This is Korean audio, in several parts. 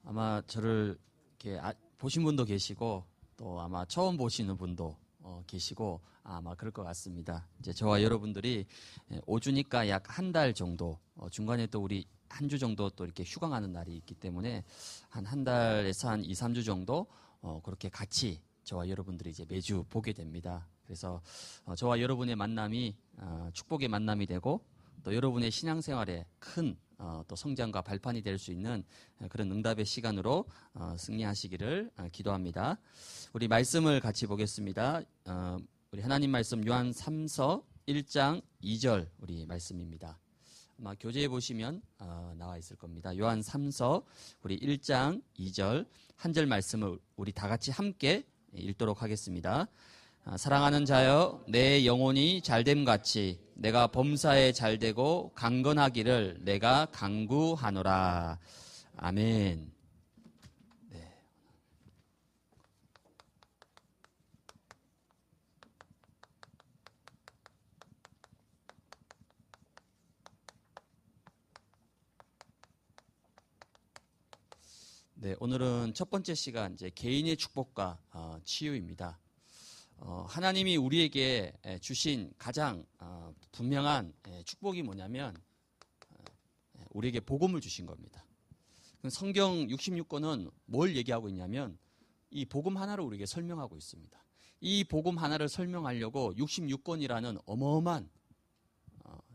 아마 저를 이렇게 보신 분도 계시고 또 아마 처음 보시는 분도 계시고 아마 그럴 것 같습니다. 이제 저와 여러분들이 5주니까 약 한 달 정도 중간에 또 우리 한 주 정도 또 이렇게 휴강하는 날이 있기 때문에 한 달에서 한 2, 3주 정도 그렇게 같이 저와 여러분들이 이제 매주 보게 됩니다. 그래서 저와 여러분의 만남이 축복의 만남이 되고 또 여러분의 신앙생활에 큰 또 성장과 발판이 될 수 있는 그런 응답의 시간으로 승리하시기를 기도합니다. 우리 말씀을 같이 보겠습니다. 우리 하나님 말씀 요한 3서 1장 2절 우리 말씀입니다. 아마 교재에 보시면 나와 있을 겁니다. 요한 3서 우리 1장 2절 한 절 말씀을 우리 다 같이 함께 읽도록 하겠습니다. 사랑하는 자여 내 영혼이 잘됨같이 내가 범사에 잘되고 강건하기를 내가 간구하노라. 아멘. 네. 네, 오늘은 첫 번째 시간 이제 개인의 축복과 치유입니다. 하나님이 우리에게 주신 가장 분명한 축복이 뭐냐면 우리에게 복음을 주신 겁니다. 성경 66권은 뭘 얘기하고 있냐면 이 복음 하나를 우리에게 설명하고 있습니다. 이 복음 하나를 설명하려고 66권이라는 어마어마한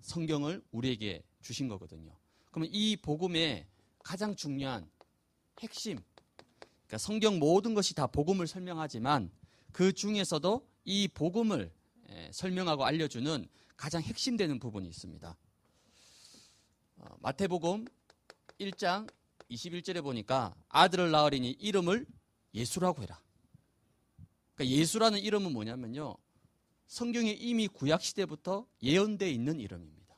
성경을 우리에게 주신 거거든요. 그러면 이 복음의 가장 중요한 핵심, 그러니까 성경 모든 것이 다 복음을 설명하지만 그 중에서도 이 복음을 설명하고 알려주는 가장 핵심되는 부분이 있습니다. 마태복음 1장 21절에 보니까 아들을 낳으리니 이름을 예수라고 해라. 그러니까 예수라는 이름은 뭐냐면요, 성경에 이미 구약시대부터 예언되어 있는 이름입니다.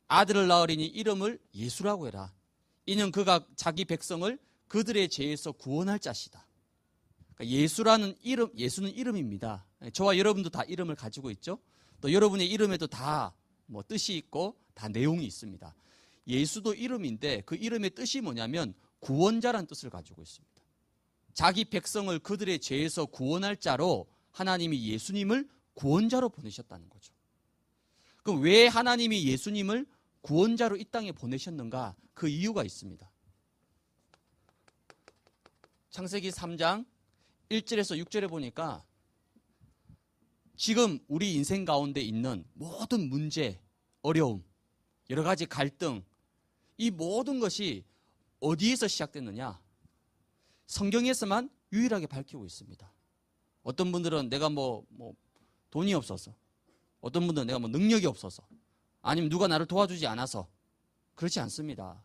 아들을 낳으리니 이름을 예수라고 해라. 이는 그가 자기 백성을 그들의 죄에서 구원할 자시다. 예수라는 이름, 예수는 이름입니다. 저와 여러분도 다 이름을 가지고 있죠. 또 여러분의 이름에도 다 뜻이 있고 다 내용이 있습니다. 예수도 이름인데 그 이름의 뜻이 뭐냐면 구원자라는 뜻을 가지고 있습니다. 자기 백성을 그들의 죄에서 구원할 자로 하나님이 예수님을 구원자로 보내셨다는 거죠. 그럼 왜 하나님이 예수님을 구원자로 이 땅에 보내셨는가? 그 이유가 있습니다. 창세기 3장 1절에서 6절에 보니까 지금 우리 인생 가운데 있는 모든 문제, 어려움, 여러 가지 갈등, 이 모든 것이 어디에서 시작됐느냐? 성경에서만 유일하게 밝히고 있습니다. 어떤 분들은 내가 돈이 없어서, 어떤 분들은 내가 능력이 없어서, 아니면 누가 나를 도와주지 않아서. 그렇지 않습니다.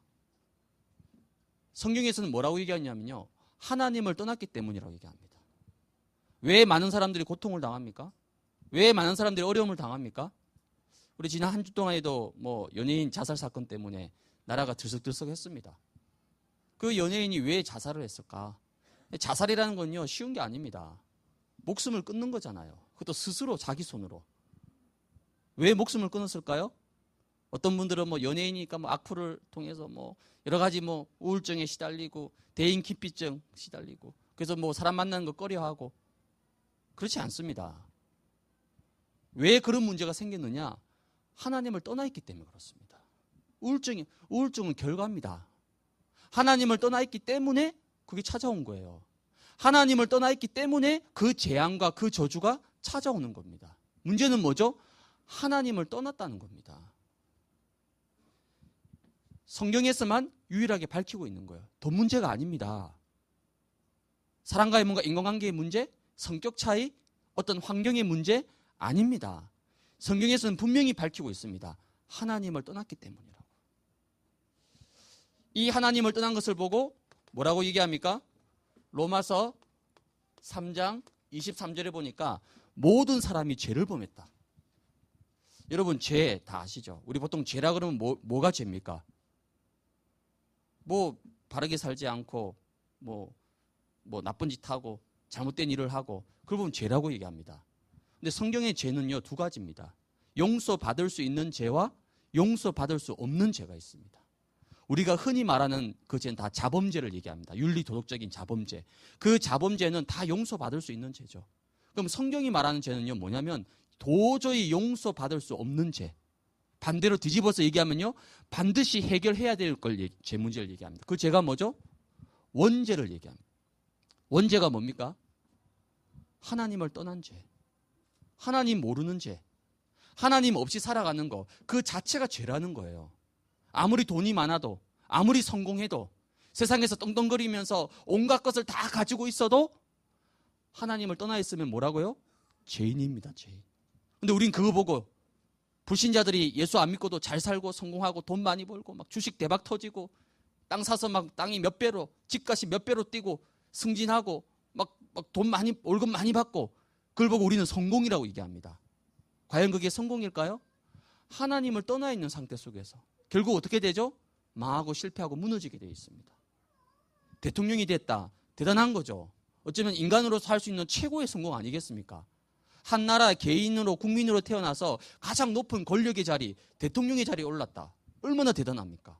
성경에서는 뭐라고 얘기하냐면요, 하나님을 떠났기 때문이라고 얘기합니다. 왜 많은 사람들이 고통을 당합니까? 왜 많은 사람들이 어려움을 당합니까? 우리 지난 한 주 동안에도 연예인 자살 사건 때문에 나라가 들썩들썩했습니다. 그 연예인이 왜 자살을 했을까? 자살이라는 건요, 쉬운 게 아닙니다. 목숨을 끊는 거잖아요. 그것도 스스로 자기 손으로. 왜 목숨을 끊었을까요? 어떤 분들은 연예인이니까 악플을 통해서 여러 가지 우울증에 시달리고 대인 기피증 시달리고 그래서 사람 만나는 거 꺼려하고. 그렇지 않습니다. 왜 그런 문제가 생겼느냐? 하나님을 떠나 있기 때문에 그렇습니다. 우울증은 결과입니다. 하나님을 떠나 있기 때문에 그게 찾아온 거예요. 하나님을 떠나 있기 때문에 그 재앙과 그 저주가 찾아오는 겁니다. 문제는 뭐죠? 하나님을 떠났다는 겁니다. 성경에서만 유일하게 밝히고 있는 거예요. 돈 문제가 아닙니다. 사람과의 뭔가 인간관계의 문제, 성격 차이, 어떤 환경의 문제 아닙니다. 성경에서는 분명히 밝히고 있습니다. 하나님을 떠났기 때문이라고. 이 하나님을 떠난 것을 보고 뭐라고 얘기합니까? 로마서 3장 23절에 보니까 모든 사람이 죄를 범했다. 여러분 죄 다 아시죠? 우리 보통 죄라 그러면 뭐가 죄입니까? 바르게 살지 않고 나쁜 짓 하고 잘못된 일을 하고 그걸 보면 죄라고 얘기합니다. 근데 성경의 죄는요, 두 가지입니다. 용서받을 수 있는 죄와 용서받을 수 없는 죄가 있습니다. 우리가 흔히 말하는 그 죄는 다 자범죄를 얘기합니다. 윤리도덕적인 자범죄. 그 자범죄는 다 용서받을 수 있는 죄죠. 그럼 성경이 말하는 죄는요, 뭐냐면 도저히 용서받을 수 없는 죄. 반대로 뒤집어서 얘기하면요, 반드시 해결해야 될 걸 죄 문제를 얘기합니다. 그 죄가 뭐죠? 원죄를 얘기합니다. 원죄가 뭡니까? 하나님을 떠난 죄. 하나님 모르는 죄. 하나님 없이 살아가는 거. 그 자체가 죄라는 거예요. 아무리 돈이 많아도, 아무리 성공해도, 세상에서 떵떵거리면서 온갖 것을 다 가지고 있어도 하나님을 떠나 있으면 뭐라고요? 죄인입니다, 죄인. 근데 우린 그거 보고 불신자들이 예수 안 믿고도 잘 살고 성공하고 돈 많이 벌고 막 주식 대박 터지고 땅 사서 막 땅이 몇 배로, 집값이 몇 배로 뛰고 승진하고 막 돈 많이, 월급 많이 받고 그걸 보고 우리는 성공이라고 얘기합니다. 과연 그게 성공일까요? 하나님을 떠나 있는 상태 속에서 결국 어떻게 되죠? 망하고 실패하고 무너지게 되어 있습니다. 대통령이 됐다. 대단한 거죠. 어쩌면 인간으로서 할 수 있는 최고의 성공 아니겠습니까? 한 나라 개인으로 국민으로 태어나서 가장 높은 권력의 자리, 대통령의 자리에 올랐다. 얼마나 대단합니까?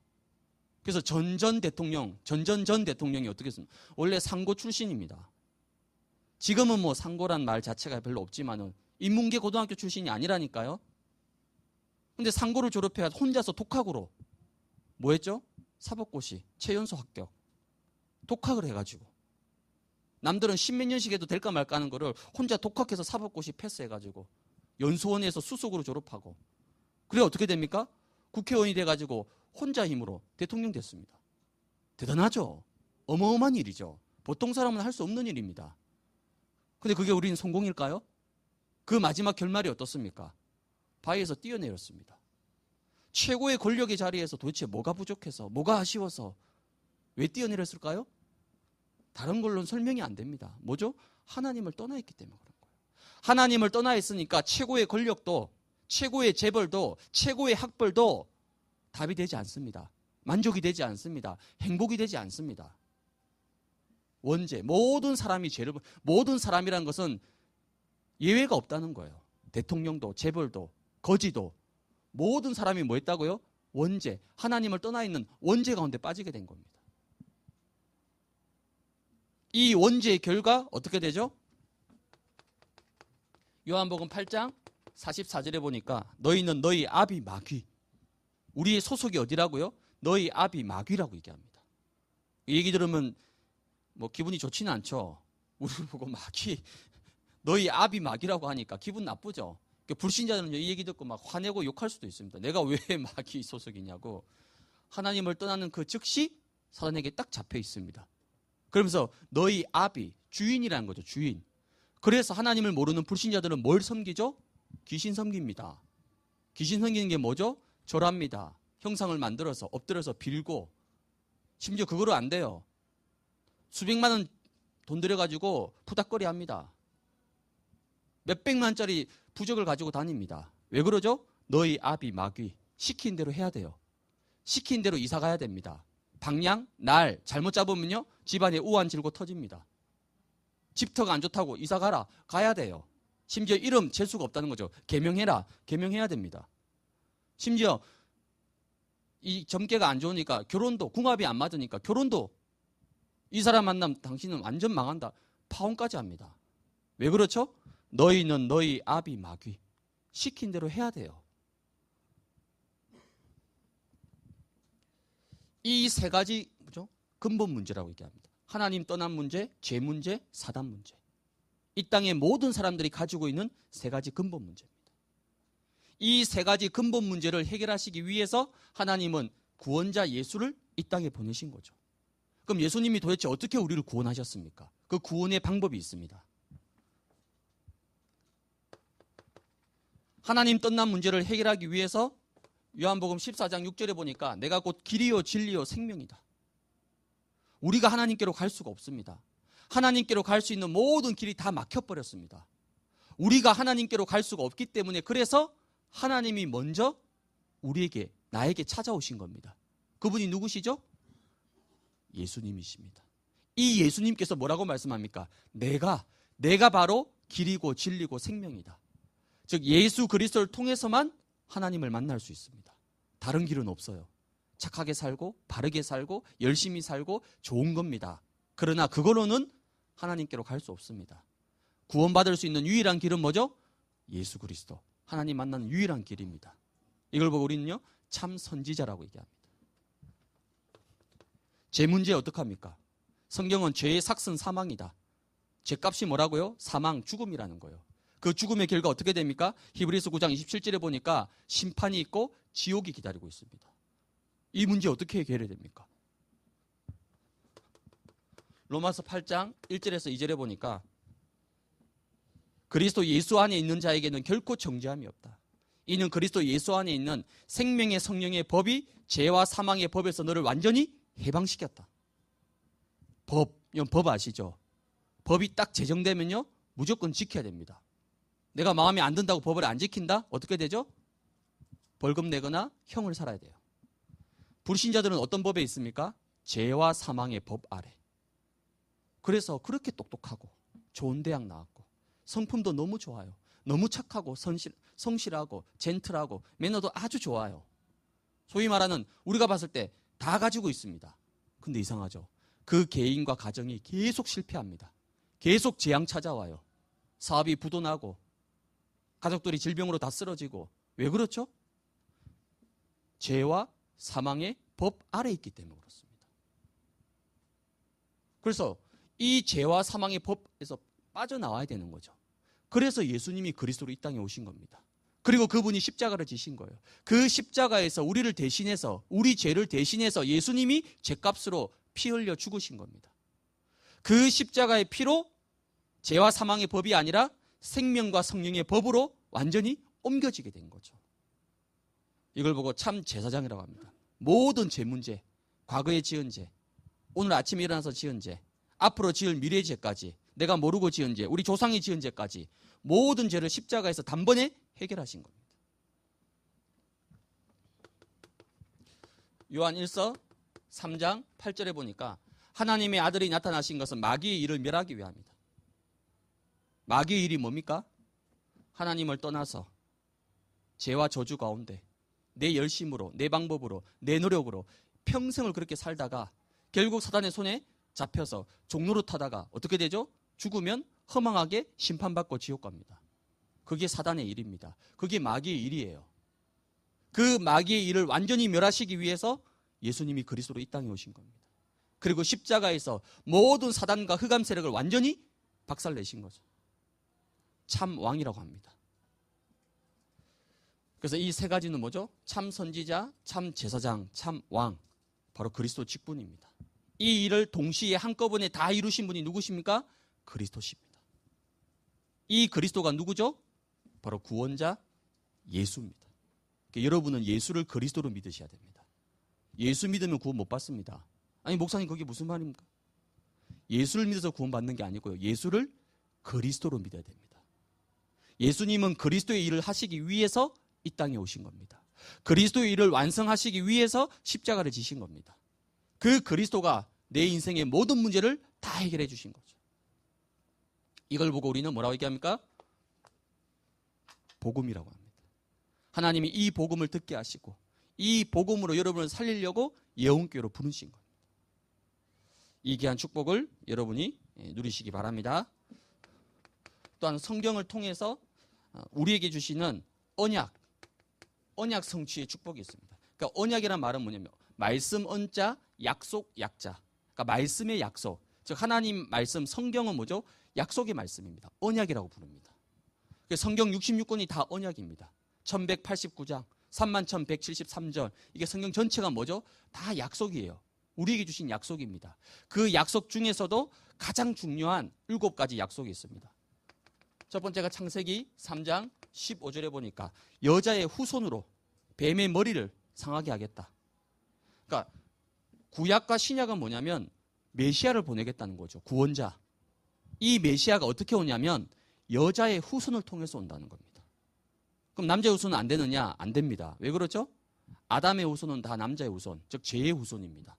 그래서 전전 대통령이 어떻게 했습니까? 원래 상고 출신입니다. 지금은 뭐 상고란 말 자체가 별로 없지만은 인문계 고등학교 출신이 아니라니까요. 근데 상고를 졸업해야 혼자서 독학으로 뭐 했죠? 사법고시, 최연소 합격. 독학을 해가지고. 남들은 십몇 년씩 해도 될까 말까 하는 거를 혼자 독학해서 사법고시 패스해가지고 연수원에서 수석으로 졸업하고. 그래 어떻게 됩니까? 국회의원이 돼가지고 혼자 힘으로 대통령 됐습니다. 대단하죠? 어마어마한 일이죠. 보통 사람은 할 수 없는 일입니다. 근데 그게 우리는 성공일까요? 그 마지막 결말이 어떻습니까? 바위에서 뛰어내렸습니다. 최고의 권력의 자리에서 도대체 뭐가 부족해서, 뭐가 아쉬워서 왜 뛰어내렸을까요? 다른 걸로는 설명이 안 됩니다. 뭐죠? 하나님을 떠나 있기 때문에 그런 거예요. 하나님을 떠나 있으니까 최고의 권력도, 최고의 재벌도, 최고의 학벌도 답이 되지 않습니다. 만족이 되지 않습니다. 행복이 되지 않습니다. 원죄, 모든 사람이라는 것은 예외가 없다는 거예요. 대통령도, 재벌도, 거지도, 모든 사람이 뭐 했다고요? 원죄, 하나님을 떠나 있는 원죄 가운데 빠지게 된 겁니다. 이 원죄의 결과 어떻게 되죠? 요한복음 8장 44절에 보니까 너희는 너희 아비 마귀. 우리의 소속이 어디라고요? 너희 아비 마귀라고 얘기합니다. 이 얘기 들으면 뭐 기분이 좋지는 않죠. 우리를 보고 마귀, 너희 아비 마귀라고 하니까 기분 나쁘죠. 불신자들은 이 얘기 듣고 막 화내고 욕할 수도 있습니다. 내가 왜 마귀 소속이냐고. 하나님을 떠나는 그 즉시 사단에게 딱 잡혀 있습니다. 그러면서 너희 아비, 주인이라는 거죠. 주인. 그래서 하나님을 모르는 불신자들은 뭘 섬기죠? 귀신 섬깁니다. 귀신 섬기는 게 뭐죠? 절합니다. 형상을 만들어서 엎드려서 빌고, 심지어 그거로 안 돼요. 수백만 원 돈 들여가지고 푸닥거리 합니다. 몇백만짜리 부적을 가지고 다닙니다. 왜 그러죠? 너희 아비 마귀. 시킨 대로 해야 돼요. 시킨 대로 이사 가야 됩니다. 방향, 날 잘못 잡으면요 집안에 우환 질고 터집니다. 집터가 안 좋다고 이사 가라. 가야 돼요. 심지어 이름 재수가 없다는 거죠. 개명해라. 개명해야 됩니다. 심지어 이 점괘가 안 좋으니까 결혼도, 궁합이 안 맞으니까 결혼도, 이 사람 만나면 당신은 완전 망한다. 파혼까지 합니다. 왜 그렇죠? 너희는 너희 아비 마귀. 시킨 대로 해야 돼요. 이 세 가지 뭐죠? 근본 문제라고 얘기합니다. 하나님 떠난 문제, 죄 문제, 사단 문제. 이 땅의 모든 사람들이 가지고 있는 세 가지 근본 문제입니다. 이 세 가지 근본 문제를 해결하시기 위해서 하나님은 구원자 예수를 이 땅에 보내신 거죠. 그럼 예수님이 도대체 어떻게 우리를 구원하셨습니까? 그 구원의 방법이 있습니다. 하나님 떠난 문제를 해결하기 위해서 요한복음 14장 6절에 보니까 내가 곧 길이요 진리요 생명이다. 우리가 하나님께로 갈 수가 없습니다. 하나님께로 갈 수 있는 모든 길이 다 막혀버렸습니다. 우리가 하나님께로 갈 수가 없기 때문에 그래서 하나님이 먼저 우리에게, 나에게 찾아오신 겁니다. 그분이 누구시죠? 예수님이십니다. 이 예수님께서 뭐라고 말씀합니까? 내가 바로 길이고 진리고 생명이다. 즉 예수 그리스도를 통해서만 하나님을 만날 수 있습니다. 다른 길은 없어요. 착하게 살고 바르게 살고 열심히 살고 좋은 겁니다. 그러나 그걸로는 하나님께로 갈 수 없습니다. 구원받을 수 있는 유일한 길은 뭐죠? 예수 그리스도. 하나님 만나는 유일한 길입니다. 이걸 보고 우리는요, 참 선지자라고 얘기합니다. 제 문제 어떡합니까? 성경은 죄의 삭은 사망이다. 죄값이 뭐라고요? 사망, 죽음이라는 거예요. 그 죽음의 결과 어떻게 됩니까? 히브리서 9장 27절에 보니까 심판이 있고 지옥이 기다리고 있습니다. 이 문제 어떻게 해결해야 됩니까? 로마서 8장 1절에서 2절에 보니까 그리스도 예수 안에 있는 자에게는 결코 정죄함이 없다. 이는 그리스도 예수 안에 있는 생명의 성령의 법이 죄와 사망의 법에서 너를 완전히 해방시켰다. 법 아시죠? 법이 딱 제정되면요, 무조건 지켜야 됩니다. 내가 마음에 안 든다고 법을 안 지킨다? 어떻게 되죠? 벌금 내거나 형을 살아야 돼요. 불신자들은 어떤 법에 있습니까? 죄와 사망의 법 아래. 그래서 그렇게 똑똑하고 좋은 대학 나왔고 성품도 너무 좋아요. 너무 착하고 성실하고 젠틀하고 매너도 아주 좋아요. 소위 말하는 우리가 봤을 때 다 가지고 있습니다. 근데 이상하죠. 그 개인과 가정이 계속 실패합니다. 계속 재앙 찾아와요. 사업이 부도나고 가족들이 질병으로 다 쓰러지고. 왜 그렇죠? 죄와 사망의 법 아래 있기 때문에 그렇습니다. 그래서 이 죄와 사망의 법에서 빠져나와야 되는 거죠. 그래서 예수님이 그리스도로 이 땅에 오신 겁니다. 그리고 그분이 십자가를 지신 거예요. 그 십자가에서 우리를 대신해서, 우리 죄를 대신해서 예수님이 죄값으로 피 흘려 죽으신 겁니다. 그 십자가의 피로 죄와 사망의 법이 아니라 생명과 성령의 법으로 완전히 옮겨지게 된 거죠. 이걸 보고 참 제사장이라고 합니다. 모든 죄 문제, 과거에 지은 죄, 오늘 아침에 일어나서 지은 죄, 앞으로 지을 미래의 죄까지, 내가 모르고 지은 죄, 우리 조상이 지은 죄까지 모든 죄를 십자가에서 단번에 해결하신 겁니다. 요한 1서 3장 8절에 보니까 하나님의 아들이 나타나신 것은 마귀의 일을 멸하기 위함이다. 마귀의 일이 뭡니까? 하나님을 떠나서 죄와 저주 가운데 내 열심으로, 내 방법으로, 내 노력으로 평생을 그렇게 살다가 결국 사단의 손에 잡혀서 종로로 타다가 어떻게 되죠? 죽으면 허망하게 심판받고 지옥 갑니다. 그게 사단의 일입니다. 그게 마귀의 일이에요. 그 마귀의 일을 완전히 멸하시기 위해서 예수님이 그리스도로 이 땅에 오신 겁니다. 그리고 십자가에서 모든 사단과 흑암 세력을 완전히 박살내신 거죠. 참 왕이라고 합니다. 그래서 이 세 가지는 뭐죠? 참 선지자, 참 제사장, 참 왕. 바로 그리스도 직분입니다. 이 일을 동시에 한꺼번에 다 이루신 분이 누구십니까? 그리스도십니다. 이 그리스도가 누구죠? 바로 구원자 예수입니다. 그러니까 여러분은 예수를 그리스도로 믿으셔야 됩니다. 예수 믿으면 구원 못 받습니다. 아니 목사님 그게 무슨 말입니까? 예수를 믿어서 구원받는 게 아니고요. 예수를 그리스도로 믿어야 됩니다. 예수님은 그리스도의 일을 하시기 위해서 이 땅에 오신 겁니다. 그리스도의 일을 완성하시기 위해서 십자가를 지신 겁니다. 그 그리스도가 내 인생의 모든 문제를 다 해결해 주신 거죠. 이걸 보고 우리는 뭐라고 얘기합니까? 복음이라고 합니다. 하나님이 이 복음을 듣게 하시고 이 복음으로 여러분을 살리려고 예언교회로 부르신 겁니다. 이 귀한 축복을 여러분이 누리시기 바랍니다. 또한 성경을 통해서 우리에게 주시는 언약 성취의 축복이 있습니다. 그러니까 언약이란 말은 뭐냐면 말씀 언자, 약속 약자. 그러니까 말씀의 약속. 즉 하나님 말씀 성경은 뭐죠? 약속의 말씀입니다. 언약이라고 부릅니다. 성경 66권이 다 언약입니다. 1189장, 31,173절. 이게 성경 전체가 뭐죠? 다 약속이에요. 우리에게 주신 약속입니다. 그 약속 중에서도 가장 중요한 7가지 약속이 있습니다. 첫 번째가 창세기 3장 15절에 보니까 여자의 후손으로 뱀의 머리를 상하게 하겠다. 그러니까 구약과 신약은 뭐냐면 메시아를 보내겠다는 거죠. 구원자. 이 메시아가 어떻게 오냐면 여자의 후손을 통해서 온다는 겁니다. 그럼 남자의 후손은 안 되느냐? 안 됩니다. 왜 그렇죠? 아담의 후손은 다 남자의 후손, 즉 죄의 후손입니다.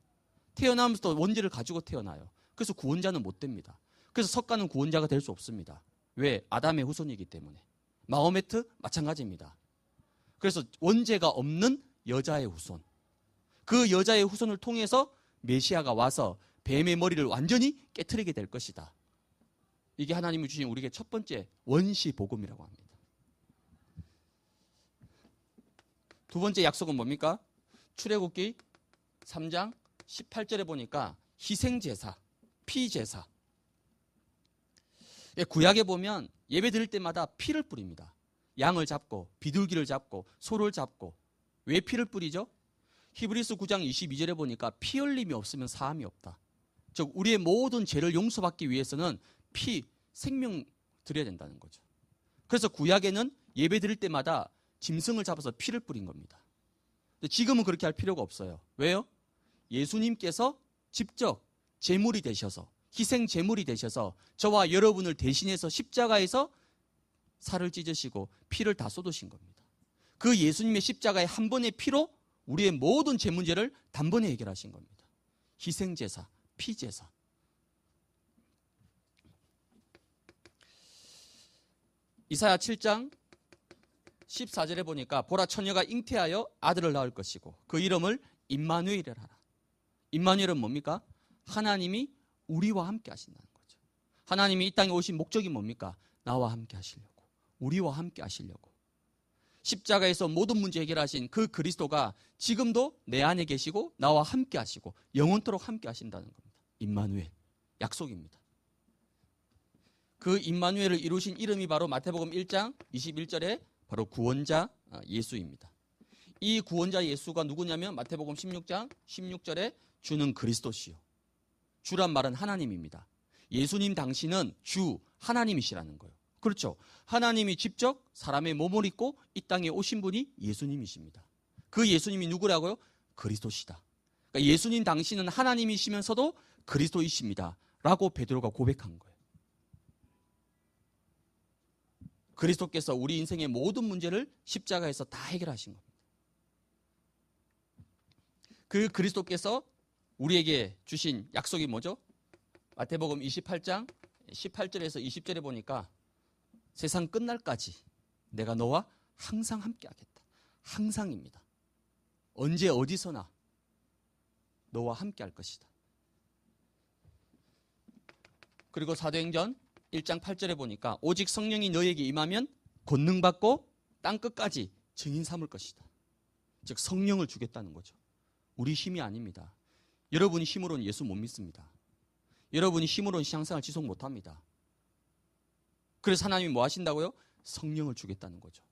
태어나면서도 원죄를 가지고 태어나요. 그래서 구원자는 못 됩니다. 그래서 석가는 구원자가 될 수 없습니다. 왜? 아담의 후손이기 때문에. 마호메트 마찬가지입니다. 그래서 원죄가 없는 여자의 후손. 그 여자의 후손을 통해서 메시아가 와서 뱀의 머리를 완전히 깨트리게 될 것이다. 이게 하나님이 주신 우리에게 첫 번째 원시 복음이라고 합니다. 두 번째 약속은 뭡니까? 출애굽기 3장 18절에 보니까 희생제사, 피제사. 구약에 보면 예배 드릴 때마다 피를 뿌립니다. 양을 잡고 비둘기를 잡고 소를 잡고. 왜 피를 뿌리죠? 히브리서 9장 22절에 보니까 피 흘림이 없으면 사함이 없다. 즉 우리의 모든 죄를 용서받기 위해서는 피, 생명 드려야 된다는 거죠. 그래서 구약에는 예배 드릴 때마다 짐승을 잡아서 피를 뿌린 겁니다. 근데 지금은 그렇게 할 필요가 없어요. 왜요? 예수님께서 직접 제물이 되셔서, 희생 제물이 되셔서 저와 여러분을 대신해서 십자가에서 살을 찢으시고 피를 다 쏟으신 겁니다. 그 예수님의 십자가의 한 번의 피로 우리의 모든 죄 문제를 단번에 해결하신 겁니다. 희생제사, 피제사. 이사야 7장 14절에 보니까 보라 처녀가 잉태하여 아들을 낳을 것이고 그 이름을 임마누엘이라 하라. 임마누엘은 뭡니까? 하나님이 우리와 함께 하신다는 거죠. 하나님이 이 땅에 오신 목적이 뭡니까? 나와 함께 하시려고. 우리와 함께 하시려고. 십자가에서 모든 문제 해결하신 그 그리스도가 지금도 내 안에 계시고 나와 함께 하시고 영원토록 함께 하신다는 겁니다. 임마누엘, 약속입니다. 그 임마누엘을 이루신 이름이 바로 마태복음 1장 21절에 바로 구원자 예수입니다. 이 구원자 예수가 누구냐면 마태복음 16장 16절에 주는 그리스도시요. 주란 말은 하나님입니다. 예수님 당신은 주 하나님이시라는 거예요. 그렇죠. 하나님이 직접 사람의 몸을 입고 이 땅에 오신 분이 예수님이십니다. 그 예수님이 누구라고요? 그리스도시다. 그러니까 예수님 당신은 하나님이시면서도 그리스도이십니다. 라고 베드로가 고백한 거예요. 그리스도께서 우리 인생의 모든 문제를 십자가에서 다 해결하신 겁니다. 그 그리스도께서 우리에게 주신 약속이 뭐죠? 마태복음 28장 18절에서 20절에 보니까 세상 끝날까지 내가 너와 항상 함께 하겠다. 항상입니다. 언제 어디서나 너와 함께 할 것이다. 그리고 사도행전 1장 8절에 보니까 오직 성령이 너에게 임하면 권능 받고 땅 끝까지 증인 삼을 것이다. 즉 성령을 주겠다는 거죠. 우리 힘이 아닙니다. 여러분이 힘으로는 예수 못 믿습니다. 여러분이 힘으로는 신앙생활 지속 못합니다. 그래서 하나님이 뭐 하신다고요? 성령을 주겠다는 거죠.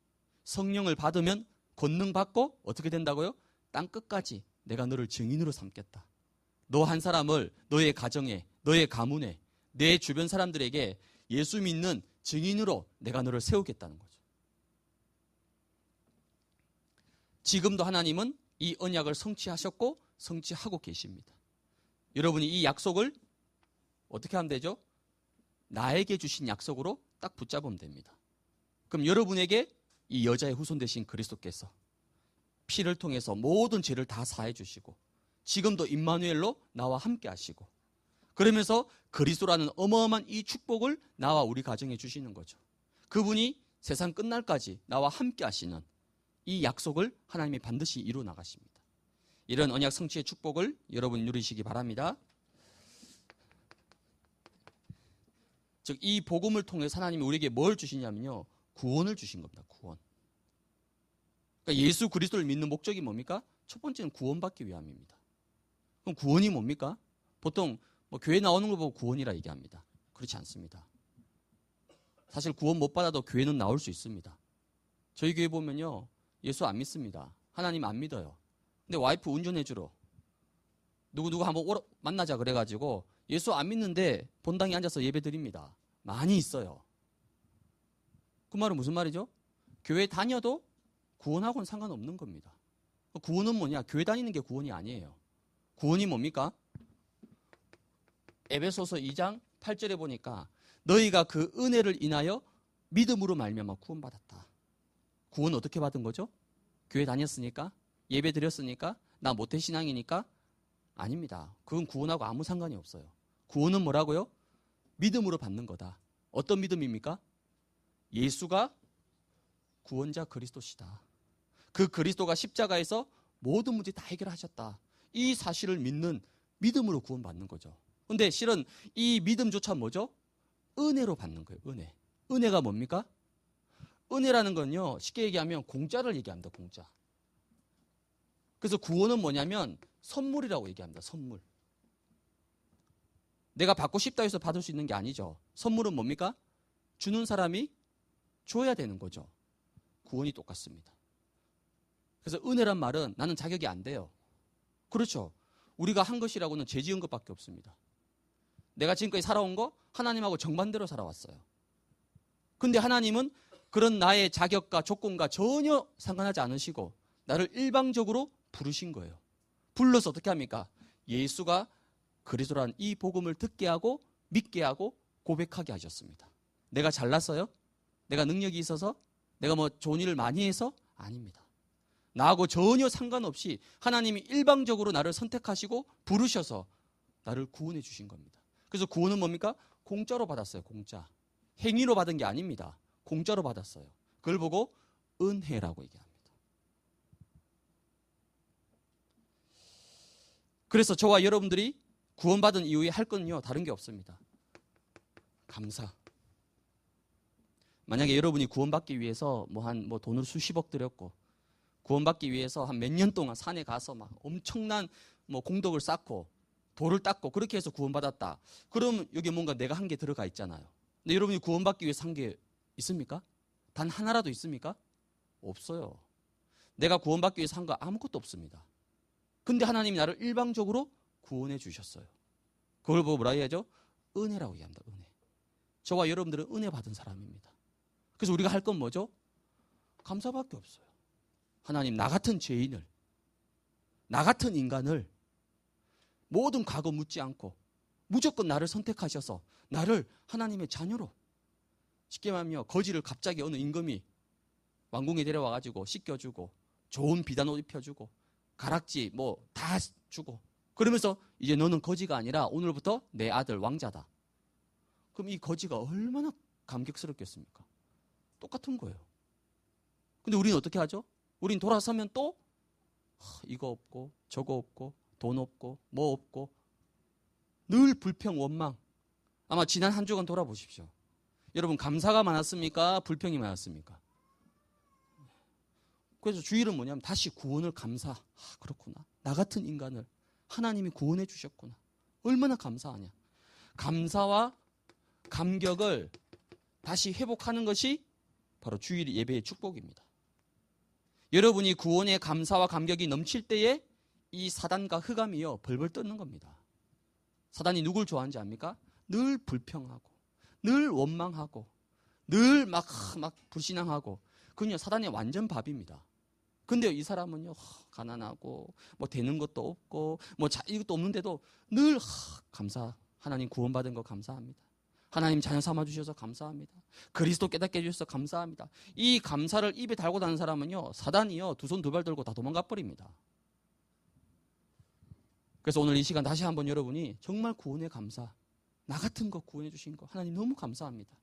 성령을 받으면 권능 받고 어떻게 된다고요? 땅 끝까지 내가 너를 증인으로 삼겠다. 너 한 사람을 너의 가정에, 너의 가문에, 내 주변 사람들에게 예수 믿는 증인으로 내가 너를 세우겠다는 거죠. 지금도 하나님은 이 언약을 성취하셨고 성취하고 계십니다. 여러분이 이 약속을 어떻게 하면 되죠? 나에게 주신 약속으로 딱 붙잡으면 됩니다. 그럼 여러분에게 이 여자의 후손 되신 그리스도께서 피를 통해서 모든 죄를 다 사해 주시고 지금도 임마누엘로 나와 함께 하시고 그러면서 그리스도라는 어마어마한 이 축복을 나와 우리 가정에 주시는 거죠. 그분이 세상 끝날까지 나와 함께 하시는 이 약속을 하나님이 반드시 이루어 나가십니다. 이런 언약 성취의 축복을 여러분 누리시기 바랍니다. 즉 이 복음을 통해서 하나님이 우리에게 뭘 주시냐면요. 구원을 주신 겁니다. 구원. 그러니까 예수 그리스도를 믿는 목적이 뭡니까? 첫 번째는 구원받기 위함입니다. 그럼 구원이 뭡니까? 보통 교회 나오는 거 보고 구원이라 얘기합니다. 그렇지 않습니다. 사실 구원 못 받아도 교회는 나올 수 있습니다. 저희 교회 보면요. 예수 안 믿습니다. 하나님 안 믿어요. 근데 와이프 운전해주러 누구 한번 만나자 그래가지고 예수 안 믿는데 본당에 앉아서 예배 드립니다. 많이 있어요. 그 말은 무슨 말이죠? 교회 다녀도 구원하고는 상관없는 겁니다. 구원은 뭐냐? 교회 다니는 게 구원이 아니에요. 구원이 뭡니까? 에베소서 2장 8절에 보니까 너희가 그 은혜를 인하여 믿음으로 말미암아 구원받았다. 구원 어떻게 받은 거죠? 교회 다녔으니까? 예배 드렸으니까? 나 모태신앙이니까? 아닙니다. 그건 구원하고 아무 상관이 없어요. 구원은 뭐라고요? 믿음으로 받는 거다. 어떤 믿음입니까? 예수가 구원자 그리스도시다. 그 그리스도가 십자가에서 모든 문제 다 해결하셨다. 이 사실을 믿는 믿음으로 구원받는 거죠. 근데 실은 이 믿음조차 뭐죠? 은혜로 받는 거예요. 은혜. 은혜가 뭡니까? 은혜라는 건요, 쉽게 얘기하면 공짜를 얘기합니다. 공짜. 그래서 구원은 뭐냐면 선물이라고 얘기합니다. 선물. 내가 받고 싶다 해서 받을 수 있는 게 아니죠. 선물은 뭡니까? 주는 사람이 줘야 되는 거죠. 구원이 똑같습니다. 그래서 은혜란 말은 나는 자격이 안 돼요. 그렇죠. 우리가 한 것이라고는 죄 지은 것밖에 없습니다. 내가 지금까지 살아온 거 하나님하고 정반대로 살아왔어요. 근데 하나님은 그런 나의 자격과 조건과 전혀 상관하지 않으시고 나를 일방적으로 부르신 거예요. 불러서 어떻게 합니까? 예수가 그리스도라는 이 복음을 듣게 하고 믿게 하고 고백하게 하셨습니다. 내가 잘났어요? 내가 능력이 있어서? 내가 뭐 좋은 일을 많이 해서? 아닙니다. 나하고 전혀 상관없이 하나님이 일방적으로 나를 선택하시고 부르셔서 나를 구원해 주신 겁니다. 그래서 구원은 뭡니까? 공짜로 받았어요. 공짜. 행위로 받은 게 아닙니다. 공짜로 받았어요. 그걸 보고 은혜라고 얘기합니다. 그래서 저와 여러분들이 구원받은 이후에 할 건요, 다른 게 없습니다. 감사. 만약에 여러분이 구원받기 위해서 뭐 돈을 수십억 들였고 구원받기 위해서 한 몇 년 동안 산에 가서 막 엄청난 공덕을 쌓고 돌을 닦고 그렇게 해서 구원받았다. 그럼 여기 뭔가 내가 한 게 들어가 있잖아요. 근데 여러분이 구원받기 위해서 한 게 있습니까? 단 하나라도 있습니까? 없어요. 내가 구원받기 위해서 한 거 아무것도 없습니다. 근데 하나님이 나를 일방적으로 구원해 주셨어요. 그걸 보고 뭐라 해야죠? 은혜라고 얘기합니다. 은혜. 저와 여러분들은 은혜 받은 사람입니다. 그래서 우리가 할 건 뭐죠? 감사밖에 없어요. 하나님, 나 같은 죄인을, 나 같은 인간을 모든 과거 묻지 않고 무조건 나를 선택하셔서 나를 하나님의 자녀로, 쉽게 말하면 거지를 갑자기 어느 임금이 왕궁에 데려와가지고 씻겨주고 좋은 비단 옷 입혀주고 가락지 다 주고 그러면서 이제 너는 거지가 아니라 오늘부터 내 아들 왕자다. 그럼 이 거지가 얼마나 감격스럽겠습니까? 똑같은 거예요. 근데 우리는 어떻게 하죠? 우린 돌아서면 또 이거 없고 저거 없고 돈 없고 뭐 없고 늘 불평 원망. 아마 지난 한 주간 돌아보십시오. 여러분 감사가 많았습니까? 불평이 많았습니까? 그래서 주일은 뭐냐면 다시 구원을 감사. 그렇구나. 나 같은 인간을 하나님이 구원해 주셨구나. 얼마나 감사하냐. 감사와 감격을 다시 회복하는 것이 바로 주일 예배의 축복입니다. 여러분이 구원의 감사와 감격이 넘칠 때에 이 사단과 흑암이요 벌벌 떠는 겁니다. 사단이 누굴 좋아하는지 압니까? 늘 불평하고 늘 원망하고 늘 막 불신앙하고 그냥 사단의 완전 밥입니다. 근데 이 사람은요 가난하고 되는 것도 없고 이것도 없는데도 늘 감사. 하나님 구원받은 거 감사합니다. 하나님 자녀 삼아주셔서 감사합니다. 그리스도 깨닫게 해주셔서 감사합니다. 이 감사를 입에 달고 다니는 사람은요 사단이요 두 손 두 발 들고 다 도망가 버립니다. 그래서 오늘 이 시간 다시 한번 여러분이 정말 구원의 감사, 나 같은 거 구원해 주신 거 하나님 너무 감사합니다.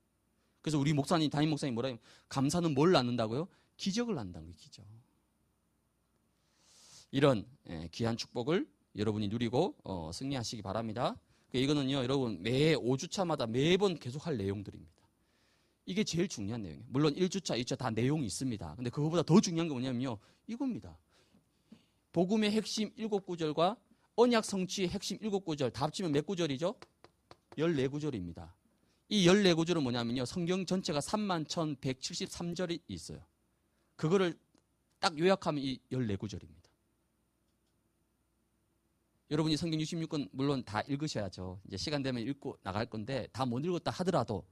그래서 우리 목사님, 담임 목사님 뭐라 해요? 감사는 뭘 낳는다고요? 기적을 낳는다는 거예요. 기적. 이런 귀한 축복을 여러분이 누리고 승리하시기 바랍니다. 이거는요 여러분 매 5주차마다 매번 계속할 내용들입니다. 이게 제일 중요한 내용이에요. 물론 1주차, 2주차 다 내용이 있습니다. 근데 그거보다 더 중요한 게 뭐냐면요 이겁니다. 복음의 핵심 7구절과 언약 성취의 핵심 7구절 다 합치면 몇 구절이죠? 14구절입니다. 이 14구절은 뭐냐면요 성경 전체가 31,173절이 있어요. 그거를 딱 요약하면 이 14구절입니다. 여러분이 성경 66권 물론 다 읽으셔야죠. 이제 시간 되면 읽고 나갈 건데 다 못 읽었다 하더라도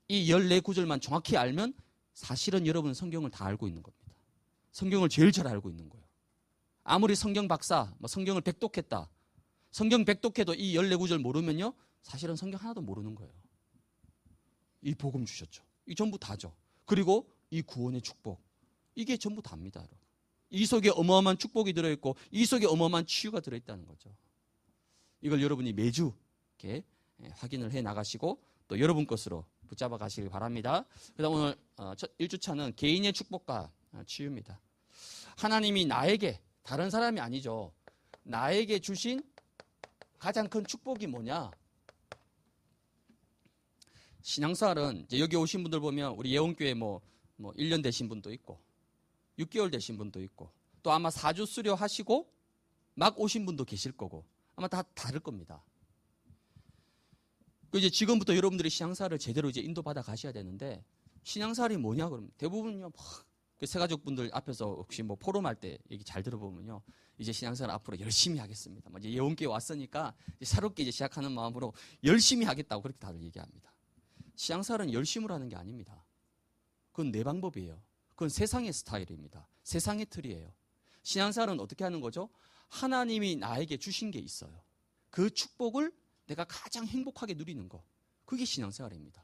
이 14구절만 정확히 알면 사실은 여러분은 성경을 다 알고 있는 겁니다. 성경을 제일 잘 알고 있는 거예요. 아무리 성경 박사, 성경을 백독했다. 성경 백독해도 이 14구절 모르면요 사실은 성경 하나도 모르는 거예요. 이 복음 주셨죠. 이 전부 다죠. 그리고 이 구원의 축복. 이게 전부 다입니다. 여러분. 이 속에 어마어마한 축복이 들어있고 이 속에 어마어마한 치유가 들어있다는 거죠. 이걸 여러분이 매주 이렇게 확인을 해 나가시고 또 여러분 것으로 붙잡아 가시길 바랍니다. 그다음 오늘 1주차는 개인의 축복과 치유입니다. 하나님이 나에게 다른 사람이 아니죠. 나에게 주신 가장 큰 축복이 뭐냐? 신앙생활은 이제 여기 오신 분들 보면 우리 예원교회 뭐 1년 되신 분도 있고 6개월 되신 분도 있고 또 아마 4주 수료하시고 막 오신 분도 계실 거고 아마 다 다를 겁니다. 이제 지금부터 여러분들이 신앙생활을 제대로 이제 인도받아 가셔야 되는데 신앙생활이 뭐냐 그러면 대부분요 새가족분들 앞에서 혹시 뭐 포럼할 때 얘기 잘 들어보면요 이제 신앙생활 앞으로 열심히 하겠습니다. 이제 예원교회 왔으니까 이제 새롭게 이제 시작하는 마음으로 열심히 하겠다고 그렇게 다들 얘기합니다. 신앙생활은 열심으로 하는 게 아닙니다. 그건 내 방법이에요. 그건 세상의 스타일입니다. 세상의 틀이에요. 신앙생활은 어떻게 하는 거죠? 하나님이 나에게 주신 게 있어요. 그 축복을 내가 가장 행복하게 누리는 거. 그게 신앙생활입니다.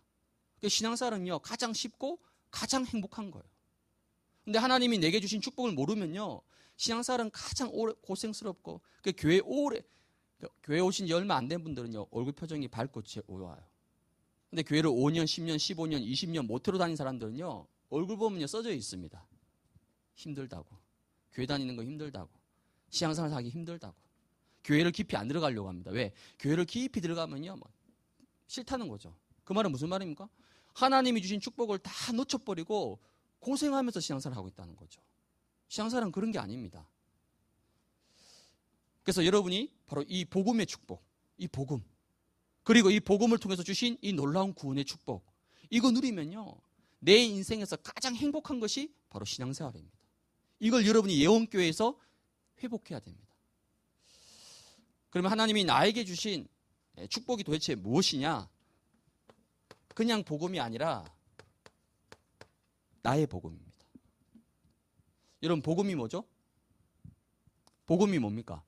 신앙생활은요 가장 쉽고 가장 행복한 거예요. 근데 하나님이 내게 주신 축복을 모르면요 신앙생활은 가장 고생스럽고 교회 오신 지 얼마 안 된 분들은요 얼굴 표정이 밝고 좋아요. 근데 교회를 5년, 10년, 15년, 20년 모태로 다닌 사람들은요 얼굴 보면요 써져 있습니다. 힘들다고. 교회 다니는 거 힘들다고. 신앙생활 하기 힘들다고. 교회를 깊이 안 들어가려고 합니다. 왜? 교회를 깊이 들어가면요 싫다는 거죠. 그 말은 무슨 말입니까? 하나님이 주신 축복을 다 놓쳐버리고 고생하면서 신앙생활을 하고 있다는 거죠. 신앙생활은 그런 게 아닙니다. 그래서 여러분이 바로 이 복음의 축복, 이 복음, 그리고 이 복음을 통해서 주신 이 놀라운 구원의 축복, 이거 누리면요 내 인생에서 가장 행복한 것이 바로 신앙생활입니다. 이걸 여러분이 예원교회에서 회복해야 됩니다. 그러면 하나님이 나에게 주신 축복이 도대체 무엇이냐? 그냥 복음이 아니라 나의 복음입니다. 여러분 복음이 뭐죠? 복음이 뭡니까?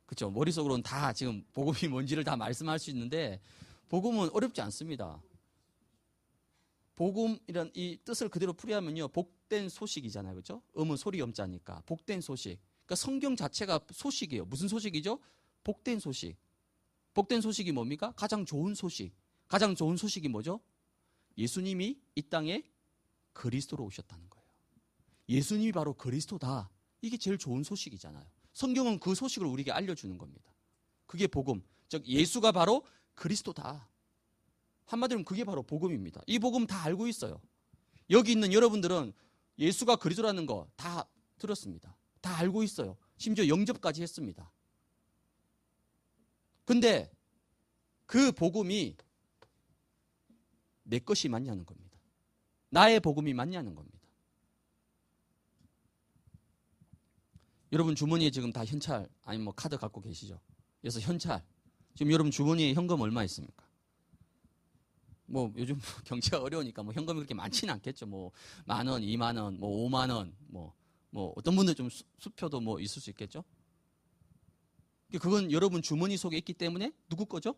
그렇죠. 머릿속으로는 다 지금 복음이 뭔지를 다 말씀할 수 있는데 복음은 어렵지 않습니다. 복음이란 이 뜻을 그대로 풀이하면요 복된 소식이잖아요. 그렇죠? 음은 소리 염자니까 복된 소식. 그러니까 성경 자체가 소식이에요. 무슨 소식이죠? 복된 소식. 복된 소식이 뭡니까? 가장 좋은 소식. 가장 좋은 소식이 뭐죠? 예수님이 이 땅에 그리스도로 오셨다는 거예요. 예수님이 바로 그리스도다. 이게 제일 좋은 소식이잖아요. 성경은 그 소식을 우리에게 알려주는 겁니다. 그게 복음. 즉 예수가 바로 그리스도다. 한마디로 그게 바로 복음입니다. 이 복음 다 알고 있어요. 여기 있는 여러분들은 예수가 그리스도라는 거 다 들었습니다. 다 알고 있어요. 심지어 영접까지 했습니다. 근데 그 복음이 내 것이 맞냐는 겁니다. 나의 복음이 맞냐는 겁니다. 여러분 주머니에 지금 다 현찰 아니면 뭐 카드 갖고 계시죠? 그래서 현찰. 지금 여러분 주머니에 현금 얼마 있습니까? 뭐 요즘 경제가 어려우니까 뭐 현금이 그렇게 많지는 않겠죠. 뭐 10,000원, 20,000원, 뭐 50,000원, 뭐 어떤 분들 좀 수표도 뭐 있을 수 있겠죠. 그건 여러분 주머니 속에 있기 때문에 누구 거죠?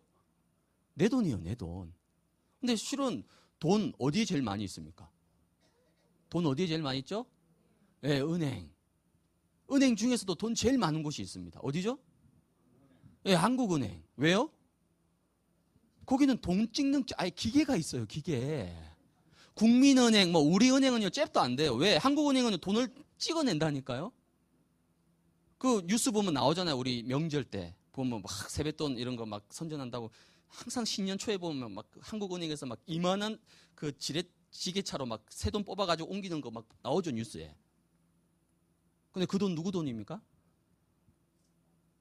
내 돈이에요, 내 돈. 근데 실은 돈 어디에 제일 많이 있습니까? 돈 어디에 제일 많이 있죠? 네, 은행. 은행 중에서도 돈 제일 많은 곳이 있습니다. 어디죠? 네, 한국은행. 왜요? 거기는 돈 찍는 기계가 있어요. 기계. 국민은행, 뭐 우리은행은요 잽도 안 돼요. 왜? 한국은행은 돈을 찍어낸다니까요. 그 뉴스 보면 나오잖아요. 우리 명절 때 보면 막 세뱃돈 이런 거 막 선전한다고 항상 신년 초에 보면 막 한국은행에서 막 이만한 그 지게차로 막 새 돈 뽑아가지고 옮기는 거 막 나오죠 뉴스에. 근데 그 돈 누구 돈입니까?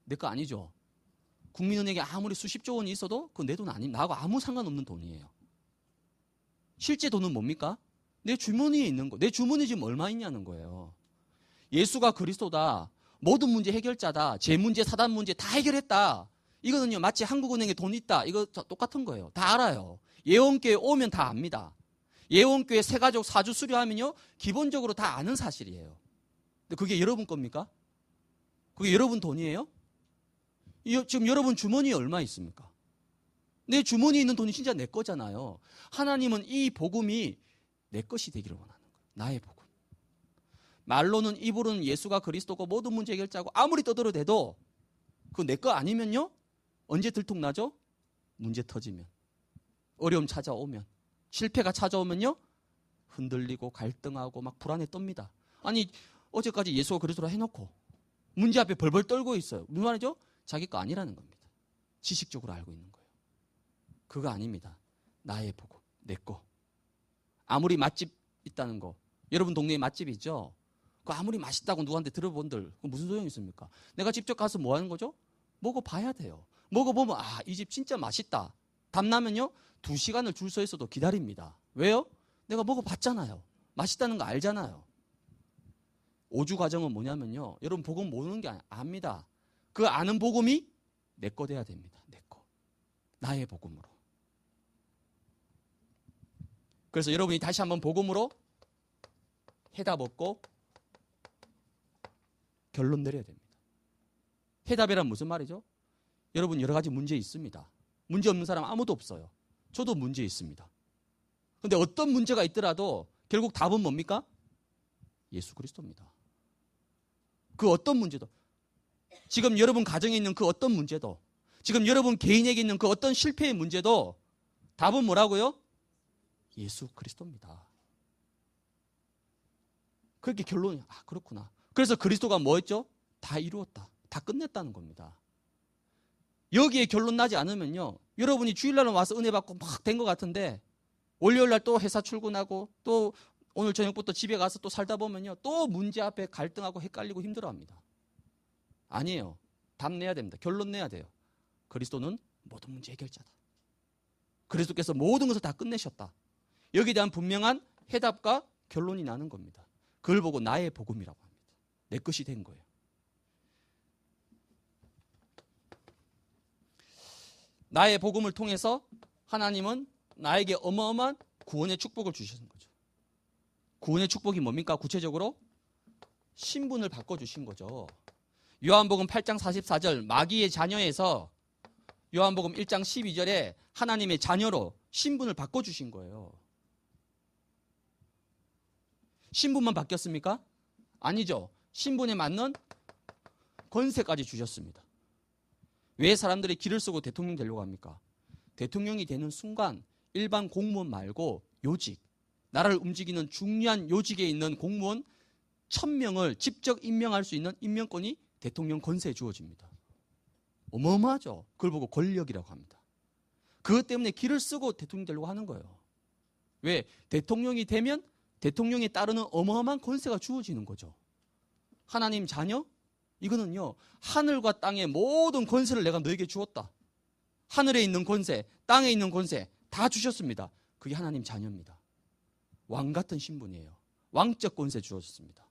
내 거 아니죠. 국민은행에 아무리 수십조 원이 있어도 그건 내 돈 아닙니다. 나하고 아무 상관없는 돈이에요. 실제 돈은 뭡니까? 내 주머니에 있는 거. 내 주머니에 지금 얼마 있냐는 거예요. 예수가 그리스도다. 모든 문제 해결자다. 제 문제, 사단 문제 다 해결했다. 이거는요 마치 한국은행에 돈 있다. 이거 똑같은 거예요. 다 알아요. 예원교회 오면 다 압니다. 예원교회 새가족 4주 수료하면요 기본적으로 다 아는 사실이에요. 근데 그게 여러분 겁니까? 그게 여러분 돈이에요? 지금 여러분 주머니에 얼마 있습니까? 내 주머니에 있는 돈이 진짜 내 거잖아요. 하나님은 이 복음이 내 것이 되기를 원하는 거예요. 나의 복음. 말로는 입으로는 예수가 그리스도고 모든 문제 해결자고 아무리 떠들어대도 그거 내 거 아니면요 언제 들통나죠? 문제 터지면, 어려움 찾아오면, 실패가 찾아오면요 흔들리고 갈등하고 막 불안에 떱니다. 아니 어제까지 예수가 그리스도라 해놓고 문제 앞에 벌벌 떨고 있어요. 무슨 말이죠? 자기 거 아니라는 겁니다. 지식적으로 알고 있는 거예요. 그거 아닙니다. 나의 복음, 내 거. 아무리 맛집 있다는 거, 여러분 동네에 맛집이 있죠? 그 아무리 맛있다고 누구한테 들어본들 무슨 소용이 있습니까? 내가 직접 가서 뭐 하는 거죠? 먹어봐야 돼요. 먹어보면 이 집 진짜 맛있다. 담나면요 2시간을 줄 서 있어도 기다립니다. 왜요? 내가 먹어봤잖아요. 맛있다는 거 알잖아요. 오주 과정은 뭐냐면요, 여러분 복음 모르는 게 압니다. 그 아는 복음이 내 거 돼야 됩니다. 내 거. 나의 복음으로. 그래서 여러분이 다시 한번 복음으로 해답 얻고 결론 내려야 됩니다. 해답이란 무슨 말이죠? 여러분 여러 가지 문제 있습니다. 문제 없는 사람 아무도 없어요. 저도 문제 있습니다. 그런데 어떤 문제가 있더라도 결국 답은 뭡니까? 예수 그리스도입니다. 그 어떤 문제도, 지금 여러분 가정에 있는 그 어떤 문제도, 지금 여러분 개인에게 있는 그 어떤 실패의 문제도 답은 뭐라고요? 예수 그리스도입니다. 그렇게 결론이 그렇구나. 그래서 그리스도가 뭐 했죠? 다 이루었다. 다 끝냈다는 겁니다. 여기에 결론 나지 않으면요, 여러분이 주일날은 와서 은혜 받고 막 된 것 같은데 월요일날 또 회사 출근하고 또 오늘 저녁부터 집에 가서 또 살다 보면요, 또 문제 앞에 갈등하고 헷갈리고 힘들어합니다. 아니에요. 답 내야 됩니다. 결론 내야 돼요. 그리스도는 모든 문제 해결자다. 그리스도께서 모든 것을 다 끝내셨다. 여기에 대한 분명한 해답과 결론이 나는 겁니다. 그걸 보고 나의 복음이라고 합니다. 내 것이 된 거예요. 나의 복음을 통해서 하나님은 나에게 어마어마한 구원의 축복을 주시는 거죠. 구원의 축복이 뭡니까? 구체적으로 신분을 바꿔주신 거죠. 요한복음 8장 44절 마귀의 자녀에서 요한복음 1장 12절에 하나님의 자녀로 신분을 바꿔주신 거예요. 신분만 바뀌었습니까? 아니죠. 신분에 맞는 권세까지 주셨습니다. 왜 사람들이 길을 쓰고 대통령 되려고 합니까? 대통령이 되는 순간 일반 공무원 말고 요직, 나라를 움직이는 중요한 요직에 있는 공무원 1000명을 직접 임명할 수 있는 임명권이 대통령 권세에 주어집니다. 어마어마하죠. 그걸 보고 권력이라고 합니다. 그것 때문에 길을 쓰고 대통령이 되려고 하는 거예요. 왜? 대통령이 되면 대통령에 따르는 어마어마한 권세가 주어지는 거죠. 하나님 자녀? 이거는요, 하늘과 땅의 모든 권세를 내가 너에게 주었다. 하늘에 있는 권세, 땅에 있는 권세 다 주셨습니다. 그게 하나님 자녀입니다. 왕 같은 신분이에요. 왕적 권세 주어졌습니다.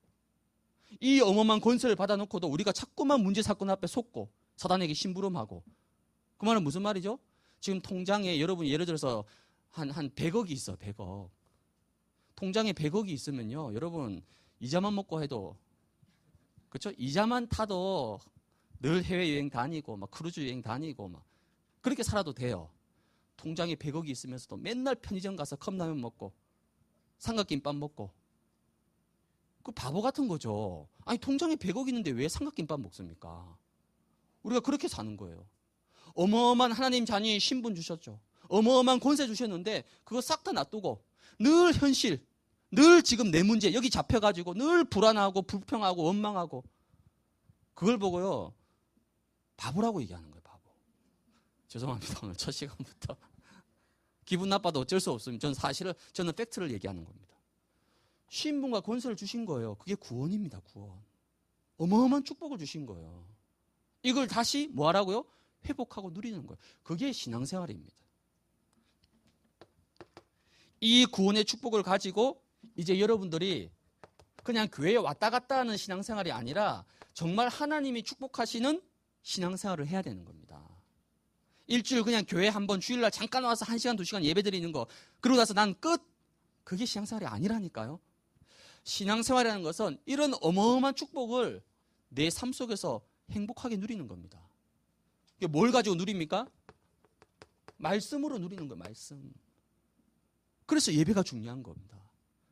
이 어마어마한 권세를 받아놓고도 우리가 자꾸만 문제 사건 앞에 속고 사단에게 심부름하고, 그 말은 무슨 말이죠? 지금 통장에 여러분이 예를 들어서 한 100억이 있어. 100억. 통장에 100억이 있으면요, 여러분 이자만 먹고 해도, 그렇죠? 이자만 타도 늘 해외여행 다니고 막 크루즈 여행 다니고 막 그렇게 살아도 돼요. 통장에 100억이 있으면서도 맨날 편의점 가서 컵라면 먹고 삼각김밥 먹고, 그 바보 같은 거죠. 아니 통장에 100억 있는데 왜 삼각김밥 먹습니까? 우리가 그렇게 사는 거예요. 어마어마한 하나님 자녀의 신분 주셨죠. 어마어마한 권세 주셨는데 그거 싹 다 놔두고 늘 현실, 늘 지금 내 문제 여기 잡혀가지고 늘 불안하고 불평하고 원망하고, 그걸 보고요 바보라고 얘기하는 거예요. 바보. 죄송합니다. 오늘 첫 시간부터 기분 나빠도 어쩔 수 없습니다. 저는 팩트를 얘기하는 겁니다. 신분과 권세를 주신 거예요. 그게 구원입니다. 구원. 어마어마한 축복을 주신 거예요. 이걸 다시 뭐 하라고요? 회복하고 누리는 거예요. 그게 신앙생활입니다. 이 구원의 축복을 가지고 이제 여러분들이 그냥 교회에 왔다 갔다 하는 신앙생활이 아니라 정말 하나님이 축복하시는 신앙생활을 해야 되는 겁니다. 일주일 그냥 교회 한번 주일날 잠깐 와서 1시간 2시간 예배 드리는 거, 그러고 나서 난 끝. 그게 신앙생활이 아니라니까요. 신앙생활이라는 것은 이런 어마어마한 축복을 내 삶 속에서 행복하게 누리는 겁니다. 이게 뭘 가지고 누립니까? 말씀으로 누리는 거예요. 말씀. 그래서 예배가 중요한 겁니다.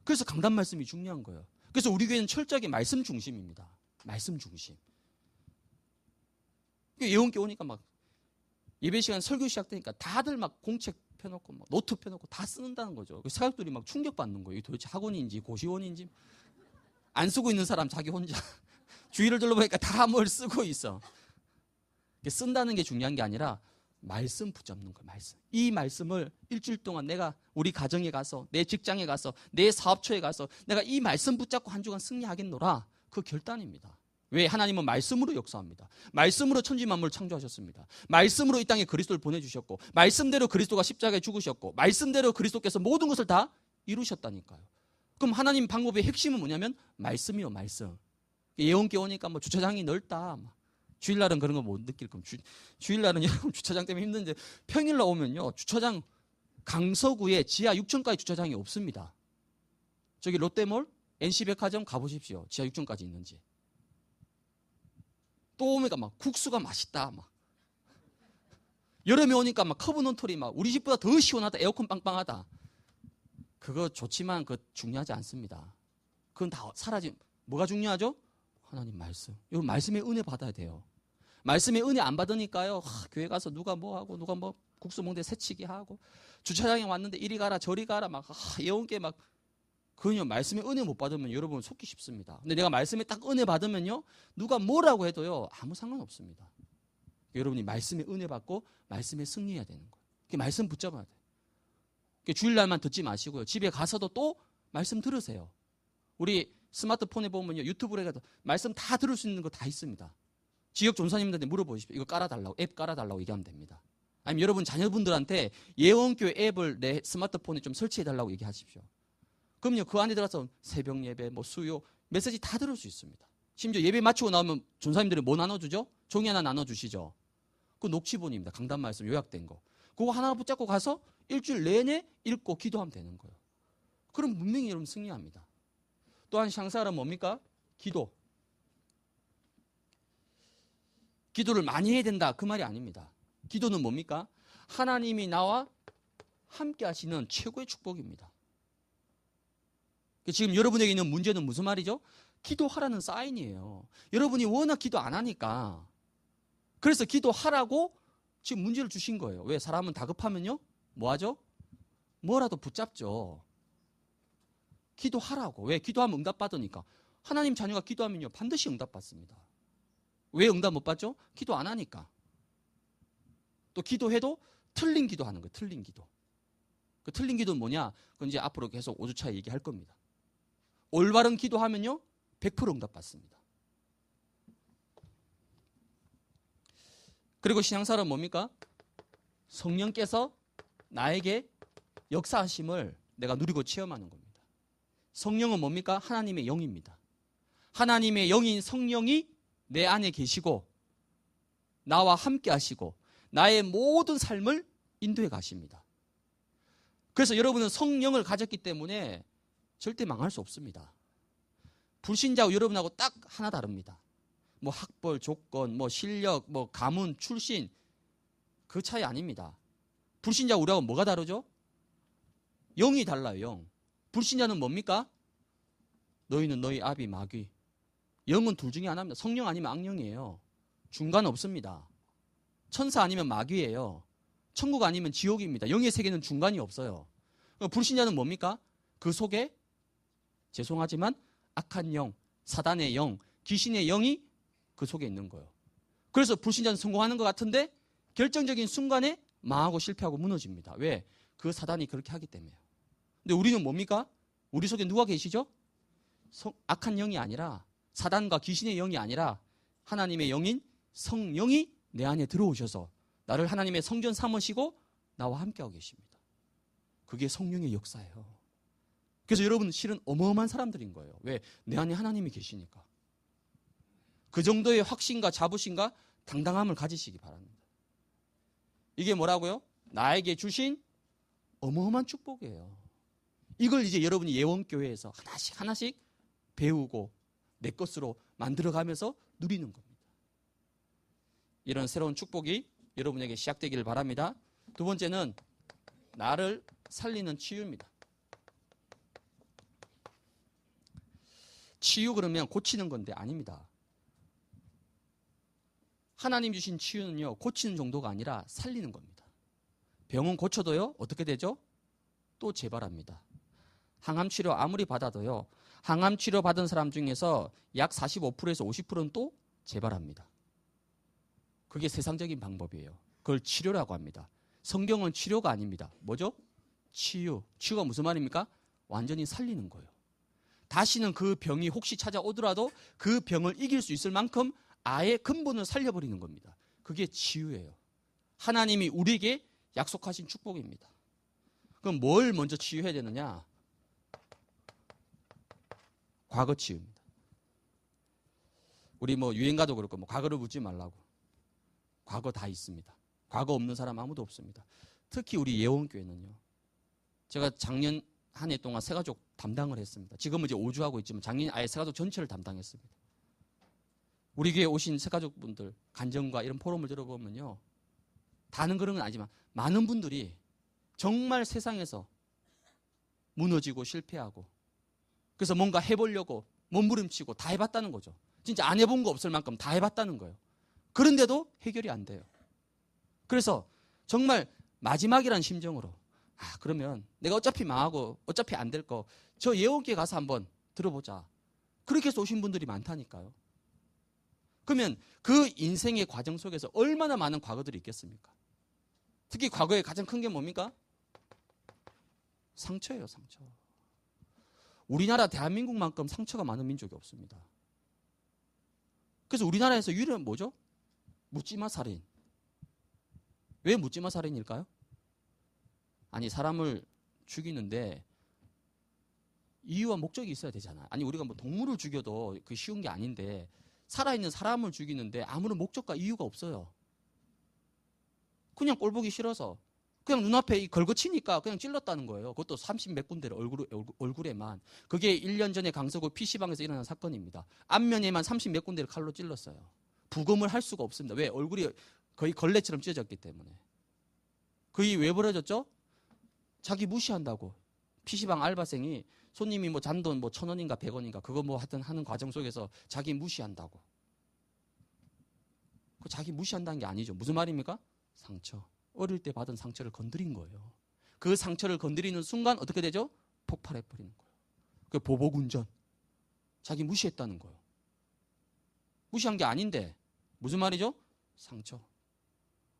그래서 강단 말씀이 중요한 거예요. 그래서 우리 교회는 철저하게 말씀 중심입니다. 말씀 중심. 예원께 오니까 막 예배 시간 설교 시작되니까 다들 막 공책 펴놓고 막 노트 펴놓고 다 쓰는다는 거죠. 사람들이 막 충격받는 거예요. 이게 도대체 학원인지 고시원인지 안 쓰고 있는 사람 자기 혼자 주위를 둘러보니까 다 뭘 쓰고 있어. 쓴다는 게 중요한 게 아니라 말씀 붙잡는 거예요. 말씀. 이 말씀을 일주일 동안 내가 우리 가정에 가서 내 직장에 가서 내 사업처에 가서 내가 이 말씀 붙잡고 한 주간 승리하겠노라. 그 결단입니다. 왜? 하나님은 말씀으로 역사합니다. 말씀으로 천지만물을 창조하셨습니다. 말씀으로 이 땅에 그리스도를 보내주셨고 말씀대로 그리스도가 십자가에 죽으셨고 말씀대로 그리스도께서 모든 것을 다 이루셨다니까요. 그럼 하나님 방법의 핵심은 뭐냐면 말씀이요. 말씀. 예언교 오니까 뭐 주차장이 넓다. 주일날은 그런 거 못 느낄 겁니다. 주일날은 여러분 주차장 때문에 힘든데 평일날 오면요. 주차장 강서구에 지하 6층까지 주차장이 없습니다. 저기 롯데몰, NC백화점 가보십시오. 지하 6층까지 있는지. 또 오니까 막 국수가 맛있다. 막. 여름에 오니까 막 커브 논토리 막 우리 집보다 더 시원하다. 에어컨 빵빵하다. 그거 좋지만 그거 중요하지 않습니다. 그건 다 사라짐. 뭐가 중요하죠? 하나님 말씀. 여러분 말씀의 은혜 받아야 돼요. 말씀의 은혜 안 받으니까요. 교회 가서 누가 뭐 하고 누가 뭐 국수 먹는데 새치기 하고 주차장에 왔는데 이리 가라 저리 가라 막 예언께 막 그건요 말씀의 은혜 못 받으면 여러분 속기 쉽습니다. 근데 내가 말씀에 딱 은혜 받으면요 누가 뭐라고 해도요 아무 상관없습니다. 여러분이 말씀의 은혜 받고 말씀에 승리해야 되는 거예요. 말씀 붙잡아야 돼요. 주일날만 듣지 마시고요. 집에 가서도 또 말씀 들으세요. 우리 스마트폰에 보면요 유튜브로 해서 말씀 다 들을 수 있는 거 다 있습니다. 지역 전사님들한테 물어보십시오. 이거 깔아달라고 앱 깔아달라고 얘기하면 됩니다. 아니면 여러분 자녀분들한테 예언교회 앱을 내 스마트폰에 좀 설치해달라고 얘기하십시오. 그럼요 그 안에 들어가서 새벽 예배, 뭐 수요 메시지 다 들을 수 있습니다. 심지어 예배 마치고 나오면 전사님들이 뭐 나눠주죠? 종이 하나 나눠주시죠. 그 녹취본입니다. 강단 말씀 요약된 거. 그거 하나 붙잡고 가서 일주일 내내 읽고 기도하면 되는 거예요. 그럼 분명히 여러분 승리합니다. 또한 샹사는 뭡니까? 기도. 기도를 많이 해야 된다 그 말이 아닙니다. 기도는 뭡니까? 하나님이 나와 함께 하시는 최고의 축복입니다. 지금 여러분에게 있는 문제는 무슨 말이죠? 기도하라는 사인이에요. 여러분이 워낙 기도 안 하니까 그래서 기도하라고 지금 문제를 주신 거예요. 왜? 사람은 다급하면요 뭐 하죠? 뭐라도 붙잡죠. 기도하라고. 왜? 기도하면 응답받으니까. 하나님 자녀가 기도하면요 반드시 응답받습니다. 왜 응답 못 받죠? 기도 안 하니까. 또 기도해도 틀린 기도하는 거예요. 틀린 기도. 그 틀린 기도는 뭐냐? 그건 이제 앞으로 계속 5주차에 얘기할 겁니다. 올바른 기도하면요 100% 응답받습니다. 그리고 신앙사는 뭡니까? 성령께서 나에게 역사하심을 내가 누리고 체험하는 겁니다. 성령은 뭡니까? 하나님의 영입니다. 하나님의 영인 성령이 내 안에 계시고 나와 함께 하시고 나의 모든 삶을 인도해 가십니다. 그래서 여러분은 성령을 가졌기 때문에 절대 망할 수 없습니다. 불신자고 여러분하고 딱 하나 다릅니다. 뭐 학벌, 조건, 뭐 실력, 뭐 가문, 출신 그 차이 아닙니다. 불신자고 우리하고 뭐가 다르죠? 영이 달라요. 영. 불신자는 뭡니까? 너희는 너희 아비 마귀. 영은 둘 중에 하나입니다. 성령 아니면 악령이에요. 중간 없습니다. 천사 아니면 마귀예요. 천국 아니면 지옥입니다. 영의 세계는 중간이 없어요. 불신자는 뭡니까? 그 속에 죄송하지만 악한 영, 사단의 영, 귀신의 영이 그 속에 있는 거예요. 그래서 불신자는 성공하는 것 같은데 결정적인 순간에 망하고 실패하고 무너집니다. 왜? 그 사단이 그렇게 하기 때문에요. 근데 우리는 뭡니까? 우리 속에 누가 계시죠? 악한 영이 아니라 사단과 귀신의 영이 아니라 하나님의 영인 성령이 내 안에 들어오셔서 나를 하나님의 성전 삼으시고 나와 함께하고 계십니다. 그게 성령의 역사예요. 그래서 여러분 실은 어마어마한 사람들인 거예요. 왜? 내 안에 하나님이 계시니까. 그 정도의 확신과 자부심과 당당함을 가지시기 바랍니다. 이게 뭐라고요? 나에게 주신 어마어마한 축복이에요. 이걸 이제 여러분이 예원교회에서 하나씩 하나씩 배우고 내 것으로 만들어가면서 누리는 겁니다. 이런 새로운 축복이 여러분에게 시작되기를 바랍니다. 두 번째는 나를 살리는 치유입니다. 치유 그러면 고치는 건데 아닙니다. 하나님 주신 치유는요 고치는 정도가 아니라 살리는 겁니다. 병은 고쳐도요, 어떻게 되죠? 또 재발합니다. 항암 치료 아무리 받아도요, 항암 치료 받은 사람 중에서 약 45%에서 50%는 또 재발합니다. 그게 세상적인 방법이에요. 그걸 치료라고 합니다. 성경은 치료가 아닙니다. 뭐죠? 치유. 치유가 무슨 말입니까? 완전히 살리는 거예요. 다시는 그 병이 혹시 찾아오더라도 그 병을 이길 수 있을 만큼 아예 근본을 살려버리는 겁니다. 그게 치유예요. 하나님이 우리에게 약속하신 축복입니다. 그럼 뭘 먼저 치유해야 되느냐? 과거 치유입니다. 우리 뭐 유행가도 그렇고 뭐 과거를 묻지 말라고. 과거 다 있습니다. 과거 없는 사람 아무도 없습니다. 특히 우리 예원교회는요. 제가 작년 한 해 동안 새가족 담당을 했습니다. 지금은 이제 5주 하고 있지만 작년에 아예 새가족 전체를 담당했습니다. 우리 교회에 오신 새가족분들 간증과 이런 포럼을 들어보면요. 다는 그런 건 아니지만 많은 분들이 정말 세상에서 무너지고 실패하고 그래서 뭔가 해보려고 몸부림치고 다 해봤다는 거죠. 진짜 안 해본 거 없을 만큼 다 해봤다는 거예요. 그런데도 해결이 안 돼요. 그래서 정말 마지막이란 심정으로 그러면 내가 어차피 망하고 어차피 안 될 거 저 예원교회 가서 한번 들어보자. 그렇게 해서 오신 분들이 많다니까요. 그러면 그 인생의 과정 속에서 얼마나 많은 과거들이 있겠습니까? 특히 과거에 가장 큰 게 뭡니까? 상처예요, 상처. 우리나라 대한민국만큼 상처가 많은 민족이 없습니다. 그래서 우리나라에서 유일한 뭐죠? 묻지마 살인. 왜 묻지마 살인일까요? 아니 사람을 죽이는데 이유와 목적이 있어야 되잖아요. 아니 우리가 뭐 동물을 죽여도 그게 쉬운 게 아닌데 살아있는 사람을 죽이는데 아무런 목적과 이유가 없어요. 그냥 꼴 보기 싫어서 그냥 눈앞에 걸거치니까 그냥 찔렀다는 거예요. 그것도 30몇 군데를 얼굴에만. 그게 1년 전에 강서구 PC방에서 일어난 사건입니다. 앞면에만 30몇 군데를 칼로 찔렀어요. 부검을 할 수가 없습니다. 왜? 얼굴이 거의 걸레처럼 찢어졌기 때문에. 그게 왜 벌어졌죠? 자기 무시한다고. PC방 알바생이 손님이 뭐 잔돈 뭐 1,000원인가 100원인가 그거 뭐 하여튼 하는 과정 속에서 자기 무시한다고. 그 자기 무시한다는 게 아니죠. 무슨 말입니까? 상처. 어릴 때 받은 상처를 건드린 거예요. 그 상처를 건드리는 순간 어떻게 되죠? 폭발해버리는 거예요. 그 보복운전. 자기 무시했다는 거예요. 무시한 게 아닌데 무슨 말이죠? 상처.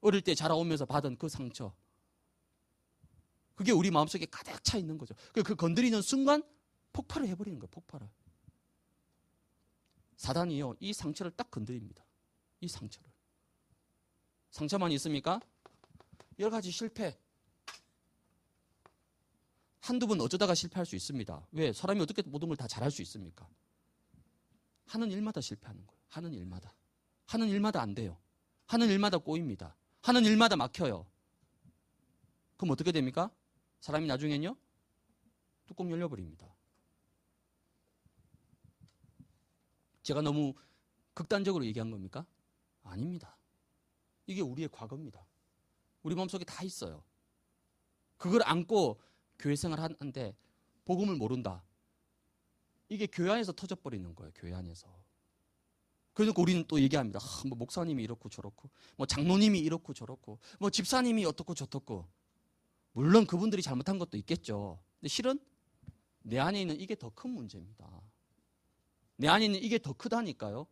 어릴 때 자라오면서 받은 그 상처. 그게 우리 마음속에 가득 차 있는 거죠. 그 건드리는 순간 폭발을 해버리는 거예요. 폭발을. 사단이요. 이 상처를 딱 건드립니다. 이 상처를. 상처만 있습니까? 여러 가지 실패. 한두 번 어쩌다가 실패할 수 있습니다. 왜? 사람이 어떻게 모든 걸 다 잘할 수 있습니까? 하는 일마다 실패하는 거예요. 하는 일마다. 하는 일마다 안 돼요. 하는 일마다 꼬입니다. 하는 일마다 막혀요. 그럼 어떻게 됩니까? 사람이 나중엔요? 뚜껑 열려버립니다. 제가 너무 극단적으로 얘기한 겁니까? 아닙니다. 이게 우리의 과거입니다. 우리 마음속에 다 있어요. 그걸 안고 교회 생활 하는데 복음을 모른다. 이게 교회 안에서 터져버리는 거예요. 교회 안에서. 그러니까 우리는 또 얘기합니다. 뭐 목사님이 이렇고 저렇고 뭐 장로님이 이렇고 저렇고 뭐 집사님이 어떻고 저렇고. 물론 그분들이 잘못한 것도 있겠죠. 근데 실은 내 안에 있는 이게 더 큰 문제입니다. 내 안에 있는 이게 더 크다니까요.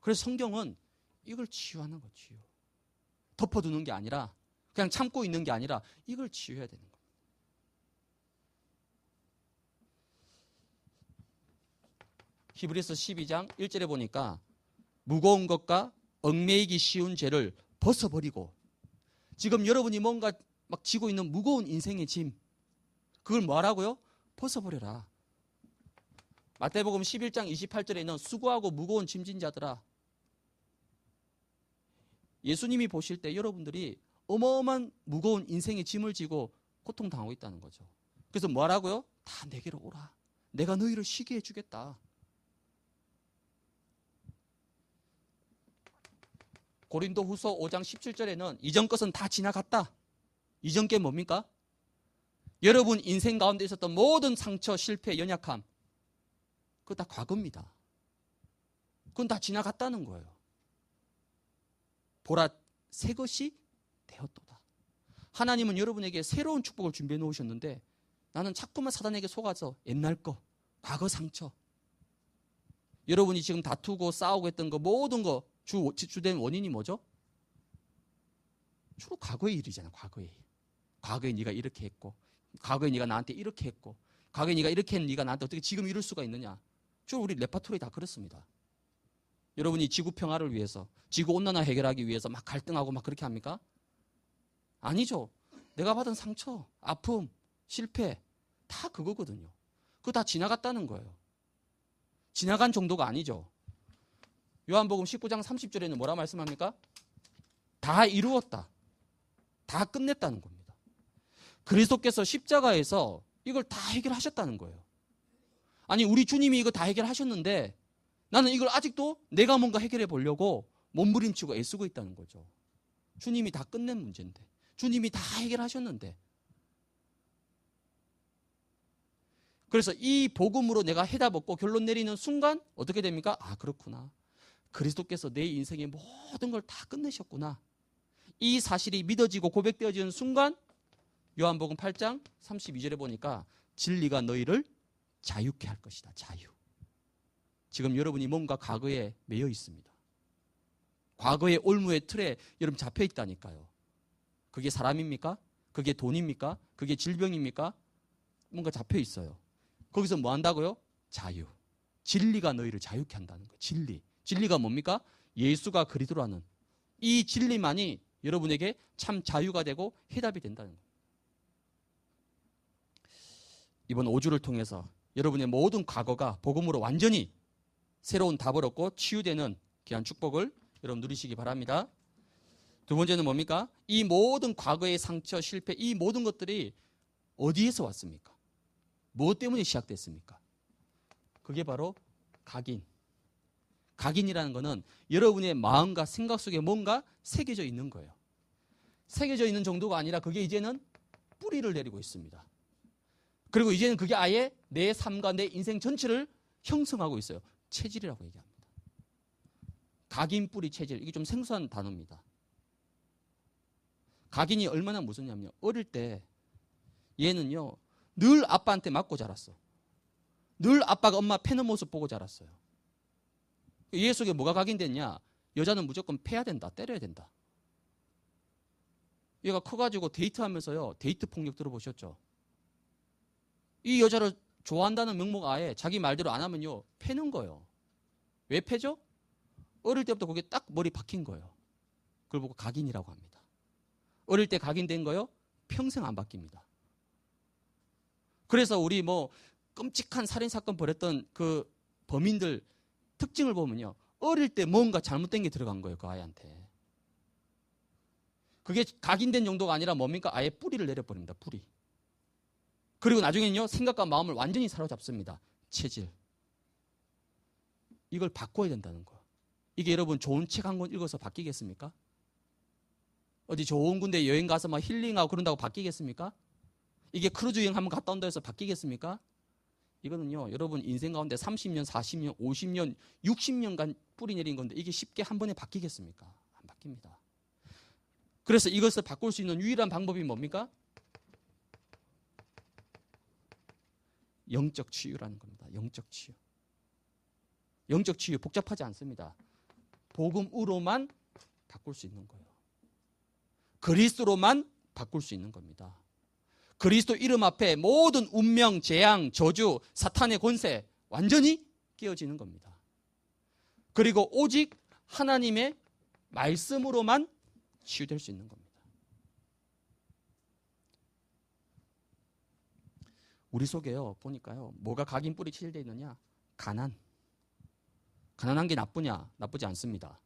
그래서 성경은 이걸 치유하는 거 치유. 덮어두는 게 아니라 그냥 참고 있는 게 아니라 이걸 치유해야 되는 겁니다. 히브리서 12장 1절에 보니까 무거운 것과 얽매이기 쉬운 죄를 벗어버리고 지금 여러분이 뭔가 막 지고 있는 무거운 인생의 짐 그걸 뭐 하라고요? 벗어버려라. 마태복음 11장 28절에 있는 수고하고 무거운 짐진 자들아 예수님이 보실 때 여러분들이 어마어마한 무거운 인생의 짐을 지고 고통당하고 있다는 거죠. 그래서 뭐 하라고요? 다 내게로 오라. 내가 너희를 쉬게 해주겠다. 고린도후서 5장 17절에는 이전 것은 다 지나갔다. 이전 게 뭡니까? 여러분 인생 가운데 있었던 모든 상처, 실패, 연약함 그거 다 과거입니다. 그건 다 지나갔다는 거예요. 보라 새 것이 되었도다. 하나님은 여러분에게 새로운 축복을 준비해 놓으셨는데 나는 자꾸만 사단에게 속아서 옛날 거, 과거 상처. 여러분이 지금 다투고 싸우고 했던 거 모든 거 주된 원인이 뭐죠? 주로 과거의 일이잖아요. 과거의 일. 과거에 네가 이렇게 했고, 과거에 네가 나한테 이렇게 했고, 과거에 네가 이렇게 했는 네가 나한테 어떻게 지금 이럴 수가 있느냐. 주로 우리 레파토리 다 그렇습니다. 여러분이 지구 평화를 위해서, 지구 온난화 해결하기 위해서 막 갈등하고 막 그렇게 합니까? 아니죠. 내가 받은 상처, 아픔, 실패 다 그거거든요. 그거 다 지나갔다는 거예요. 지나간 정도가 아니죠. 요한복음 19장 30절에는 뭐라 말씀합니까? 다 이루었다. 다 끝냈다는 겁니다. 그리스도께서 십자가에서 이걸 다 해결하셨다는 거예요. 아니 우리 주님이 이거 다 해결하셨는데 나는 이걸 아직도 내가 뭔가 해결해 보려고 몸부림치고 애쓰고 있다는 거죠. 주님이 다 끝낸 문제인데, 주님이 다 해결하셨는데. 그래서 이 복음으로 내가 해답 얻고 결론 내리는 순간 어떻게 됩니까? 아, 그렇구나. 그리스도께서 내 인생의 모든 걸 다 끝내셨구나. 이 사실이 믿어지고 고백되어지는 순간 요한복음 8장 32절에 보니까 진리가 너희를 자유케 할 것이다. 자유. 지금 여러분이 뭔가 과거에 매여 있습니다. 과거의 올무의 틀에 여러분 잡혀 있다니까요. 그게 사람입니까? 그게 돈입니까? 그게 질병입니까? 뭔가 잡혀 있어요. 거기서 뭐 한다고요? 자유. 진리가 너희를 자유케 한다는 거예요. 진리. 진리가 뭡니까? 예수가 그리스도라는 이 진리만이 여러분에게 참 자유가 되고 해답이 된다는 거예요. 이번 5주를 통해서 여러분의 모든 과거가 복음으로 완전히 새로운 답을 얻고 치유되는 귀한 축복을 여러분 누리시기 바랍니다. 두 번째는 뭡니까? 이 모든 과거의 상처, 실패, 이 모든 것들이 어디에서 왔습니까? 무엇 때문에 시작됐습니까? 그게 바로 각인. 각인이라는 것은 여러분의 마음과 생각 속에 뭔가 새겨져 있는 거예요. 새겨져 있는 정도가 아니라 그게 이제는 뿌리를 내리고 있습니다. 그리고 이제는 그게 아예 내 삶과 내 인생 전체를 형성하고 있어요. 체질이라고 얘기합니다. 각인, 뿌리, 체질. 이게 좀 생소한 단어입니다. 각인이 얼마나 무섭냐면요. 어릴 때 얘는요. 늘 아빠한테 맞고 자랐어. 늘 아빠가 엄마 패는 모습 보고 자랐어요. 얘 속에 뭐가 각인됐냐? 여자는 무조건 패야 된다. 때려야 된다. 얘가 커가지고 데이트하면서요. 데이트 폭력 들어보셨죠? 이 여자를 좋아한다는 명목 아예 자기 말대로 안 하면요. 패는 거예요. 왜 패죠? 어릴 때부터 그게 딱 머리 박힌 거예요. 그걸 보고 각인이라고 합니다. 어릴 때 각인된 거요. 평생 안 바뀝니다. 그래서 우리 뭐 끔찍한 살인사건 벌였던 그 범인들 특징을 보면요. 어릴 때 뭔가 잘못된 게 들어간 거예요. 그 아이한테. 그게 각인된 정도가 아니라 뭡니까? 아예 뿌리를 내려버립니다. 뿌리. 그리고 나중에는요. 생각과 마음을 완전히 사로잡습니다. 체질. 이걸 바꿔야 된다는 거예요. 이게 여러분 좋은 책 한 권 읽어서 바뀌겠습니까? 어디 좋은 군데 여행 가서 막 힐링하고 그런다고 바뀌겠습니까? 이게 크루즈 여행 한번 갔다 온다 해서 바뀌겠습니까? 이거는요. 여러분 인생 가운데 30년, 40년, 50년, 60년간 뿌리 내린 건데 이게 쉽게 한 번에 바뀌겠습니까? 안 바뀝니다. 그래서 이것을 바꿀 수 있는 유일한 방법이 뭡니까? 영적 치유라는 겁니다. 영적 치유. 영적 치유 복잡하지 않습니다. 복음으로만 바꿀 수 있는 거예요. 그리스도로만 바꿀 수 있는 겁니다. 그리스도 이름 앞에 모든 운명, 재앙, 저주, 사탄의 권세 완전히 깨어지는 겁니다. 그리고 오직 하나님의 말씀으로만 치유될 수 있는 겁니다. 우리 속에요. 보니까요. 뭐가 각인 뿌리 체질되어 있느냐? 가난. 가난한 게 나쁘냐? 나쁘지 않습니다.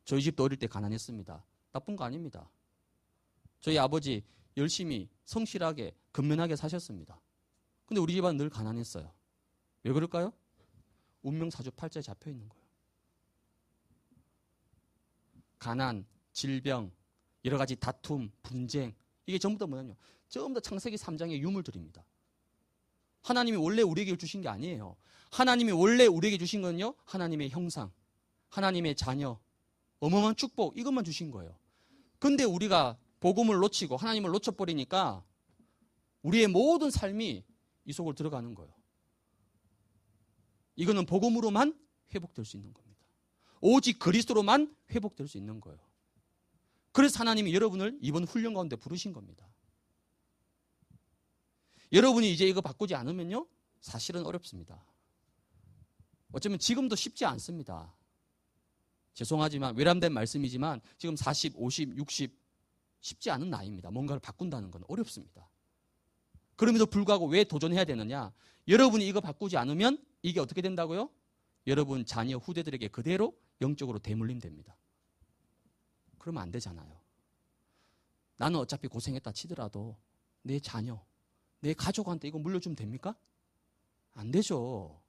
저희 집도 어릴 때 가난했습니다. 나쁜 거 아닙니다. 저희 아버지 열심히 성실하게 근면하게 사셨습니다. 근데 우리 집안은 늘 가난했어요. 왜 그럴까요? 운명사주팔자에 잡혀 있는 거예요. 가난, 질병, 여러 가지 다툼, 분쟁 이게 전부 다 뭐냐면 전부 다 창세기 3장의 유물들입니다. 하나님이 원래 우리에게 주신 게 아니에요. 하나님이 원래 우리에게 주신 건요. 하나님의 형상, 하나님의 자녀, 어마어마한 축복 이것만 주신 거예요. 근데 우리가 복음을 놓치고 하나님을 놓쳐버리니까 우리의 모든 삶이 이 속으로 들어가는 거예요. 이거는 복음으로만 회복될 수 있는 겁니다. 오직 그리스도로만 회복될 수 있는 거예요. 그래서 하나님이 여러분을 이번 훈련 가운데 부르신 겁니다. 여러분이 이제 이거 바꾸지 않으면요, 사실은 어렵습니다. 어쩌면 지금도 쉽지 않습니다. 죄송하지만 외람된 말씀이지만 지금 40, 50, 60 쉽지 않은 나이입니다. 뭔가를 바꾼다는 건 어렵습니다. 그럼에도 불구하고 왜 도전해야 되느냐? 여러분이 이거 바꾸지 않으면 이게 어떻게 된다고요? 여러분 자녀 후대들에게 그대로 영적으로 대물림됩니다. 그러면 안 되잖아요. 나는 어차피 고생했다 치더라도 내 자녀, 내 가족한테 이거 물려주면 됩니까? 안 되죠.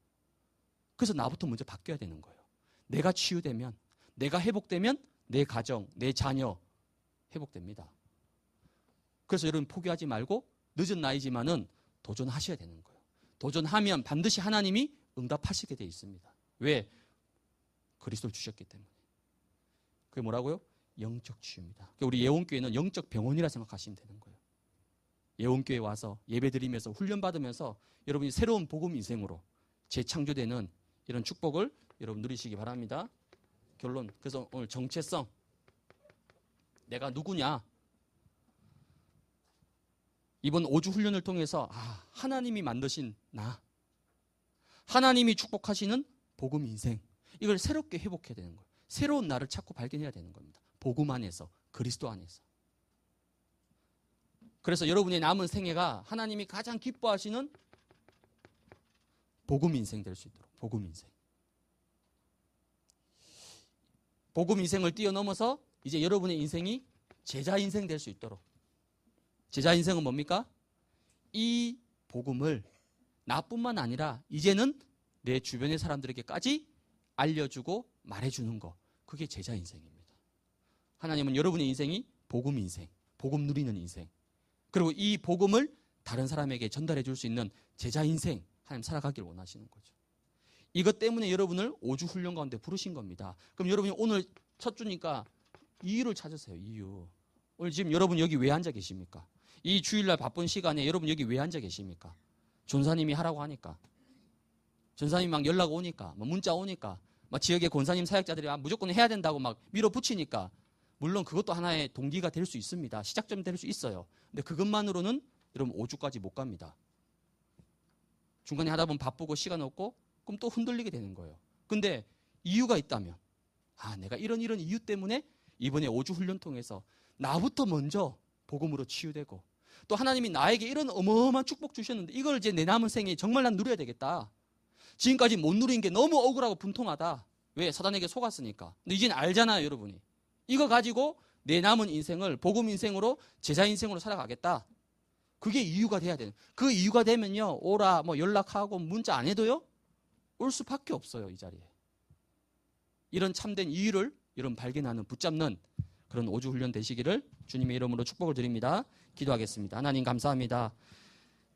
그래서 나부터 먼저 바뀌어야 되는 거예요. 내가 치유되면, 내가 회복되면 내 가정, 내 자녀 회복됩니다. 그래서 여러분 포기하지 말고 늦은 나이지만은 도전하셔야 되는 거예요. 도전하면 반드시 하나님이 응답하시게 되어 있습니다. 왜? 그리스도를 주셨기 때문에. 그게 뭐라고요? 영적 치유입니다. 우리 예원교회는 영적 병원이라 생각하시면 되는 거예요. 예원교회 와서 예배드리면서 훈련받으면서 여러분이 새로운 복음 인생으로 재창조되는 이런 축복을 여러분 누리시기 바랍니다. 결론. 그래서 오늘 정체성. 내가 누구냐? 이번 5주 훈련을 통해서 하나님이 만드신 나, 하나님이 축복하시는 복음 인생, 이걸 새롭게 회복해야 되는 거예요. 새로운 나를 찾고 발견해야 되는 겁니다. 복음 안에서, 그리스도 안에서. 그래서 여러분의 남은 생애가 하나님이 가장 기뻐하시는 복음 인생 될 수 있도록. 복음 인생. 복음 인생을 뛰어넘어서 이제 여러분의 인생이 제자 인생 될 수 있도록. 제자 인생은 뭡니까? 이 복음을 나뿐만 아니라 이제는 내 주변의 사람들에게까지 알려주고 말해주는 거. 그게 제자 인생입니다. 하나님은 여러분의 인생이 복음 인생, 복음 누리는 인생, 그리고 이 복음을 다른 사람에게 전달해 줄 수 있는 제자 인생, 하나님 살아가길 원하시는 거죠. 이것 때문에 여러분을 5주 훈련 가운데 부르신 겁니다. 그럼 여러분이 오늘 첫 주니까 이유를 찾으세요. 이유. 오늘 지금 여러분 여기 왜 앉아 계십니까? 이 주일날 바쁜 시간에 여러분 여기 왜 앉아 계십니까? 전사님이 하라고 하니까. 전사님이 막 연락 오니까, 문자 오니까, 막 지역의 권사님 사역자들이 무조건 해야 된다고 막 밀어붙이니까, 물론 그것도 하나의 동기가 될 수 있습니다. 시작점이 될 수 있어요. 근데 그것만으로는 여러분 5주까지 못 갑니다. 중간에 하다 보면 바쁘고 시간 없고 그럼 또 흔들리게 되는 거예요. 근데 이유가 있다면, 내가 이런 이유 때문에 이번에 5주 훈련 통해서 나부터 먼저 복음으로 치유되고, 또 하나님이 나에게 이런 어마어마한 축복 주셨는데 이걸 이제 내 남은 생에 정말 난 누려야 되겠다. 지금까지 못 누린 게 너무 억울하고 분통하다. 왜? 사단에게 속았으니까. 근데 이제는 알잖아요, 여러분이. 이거 가지고 내 남은 인생을 복음 인생으로, 제자 인생으로 살아가겠다. 그게 이유가 돼야 되는. 그 이유가 되면요, 오라, 연락하고 문자 안 해도요, 올 수밖에 없어요, 이 자리에. 이런 참된 이유를 여러분 발견하는, 붙잡는 그런 5주 훈련 되시기를 주님의 이름으로 축복을 드립니다. 기도하겠습니다. 하나님 감사합니다.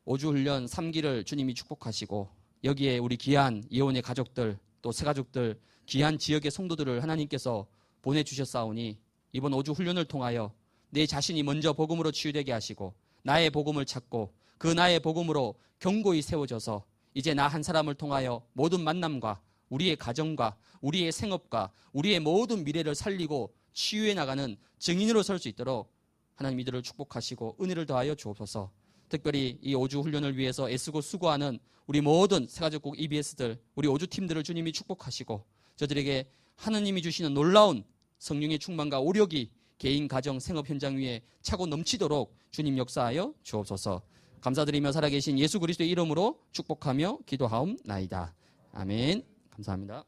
5주 훈련 3기를 주님이 축복하시고, 여기에 우리 귀한 예원의 가족들, 또 새가족들, 귀한 지역의 성도들을 하나님께서 보내주셨사오니 이번 5주 훈련을 통하여 내 자신이 먼저 복음으로 치유되게 하시고, 나의 복음을 찾고 그 나의 복음으로 견고히 세워져서 이제 나 한 사람을 통하여 모든 만남과 우리의 가정과 우리의 생업과 우리의 모든 미래를 살리고 치유해 나가는 증인으로 설 수 있도록 하나님 이들을 축복하시고 은혜를 더하여 주옵소서. 특별히 이 5주 훈련을 위해서 애쓰고 수고하는 우리 모든 새가족국 EBS들, 우리 5주 팀들을 주님이 축복하시고, 저들에게 하나님이 주시는 놀라운 성령의 충만과 오력이 개인, 가정, 생업 현장 위에 차고 넘치도록 주님 역사하여 주옵소서. 감사드리며 살아계신 예수 그리스도의 이름으로 축복하며 기도하옵나이다. 아멘. 감사합니다.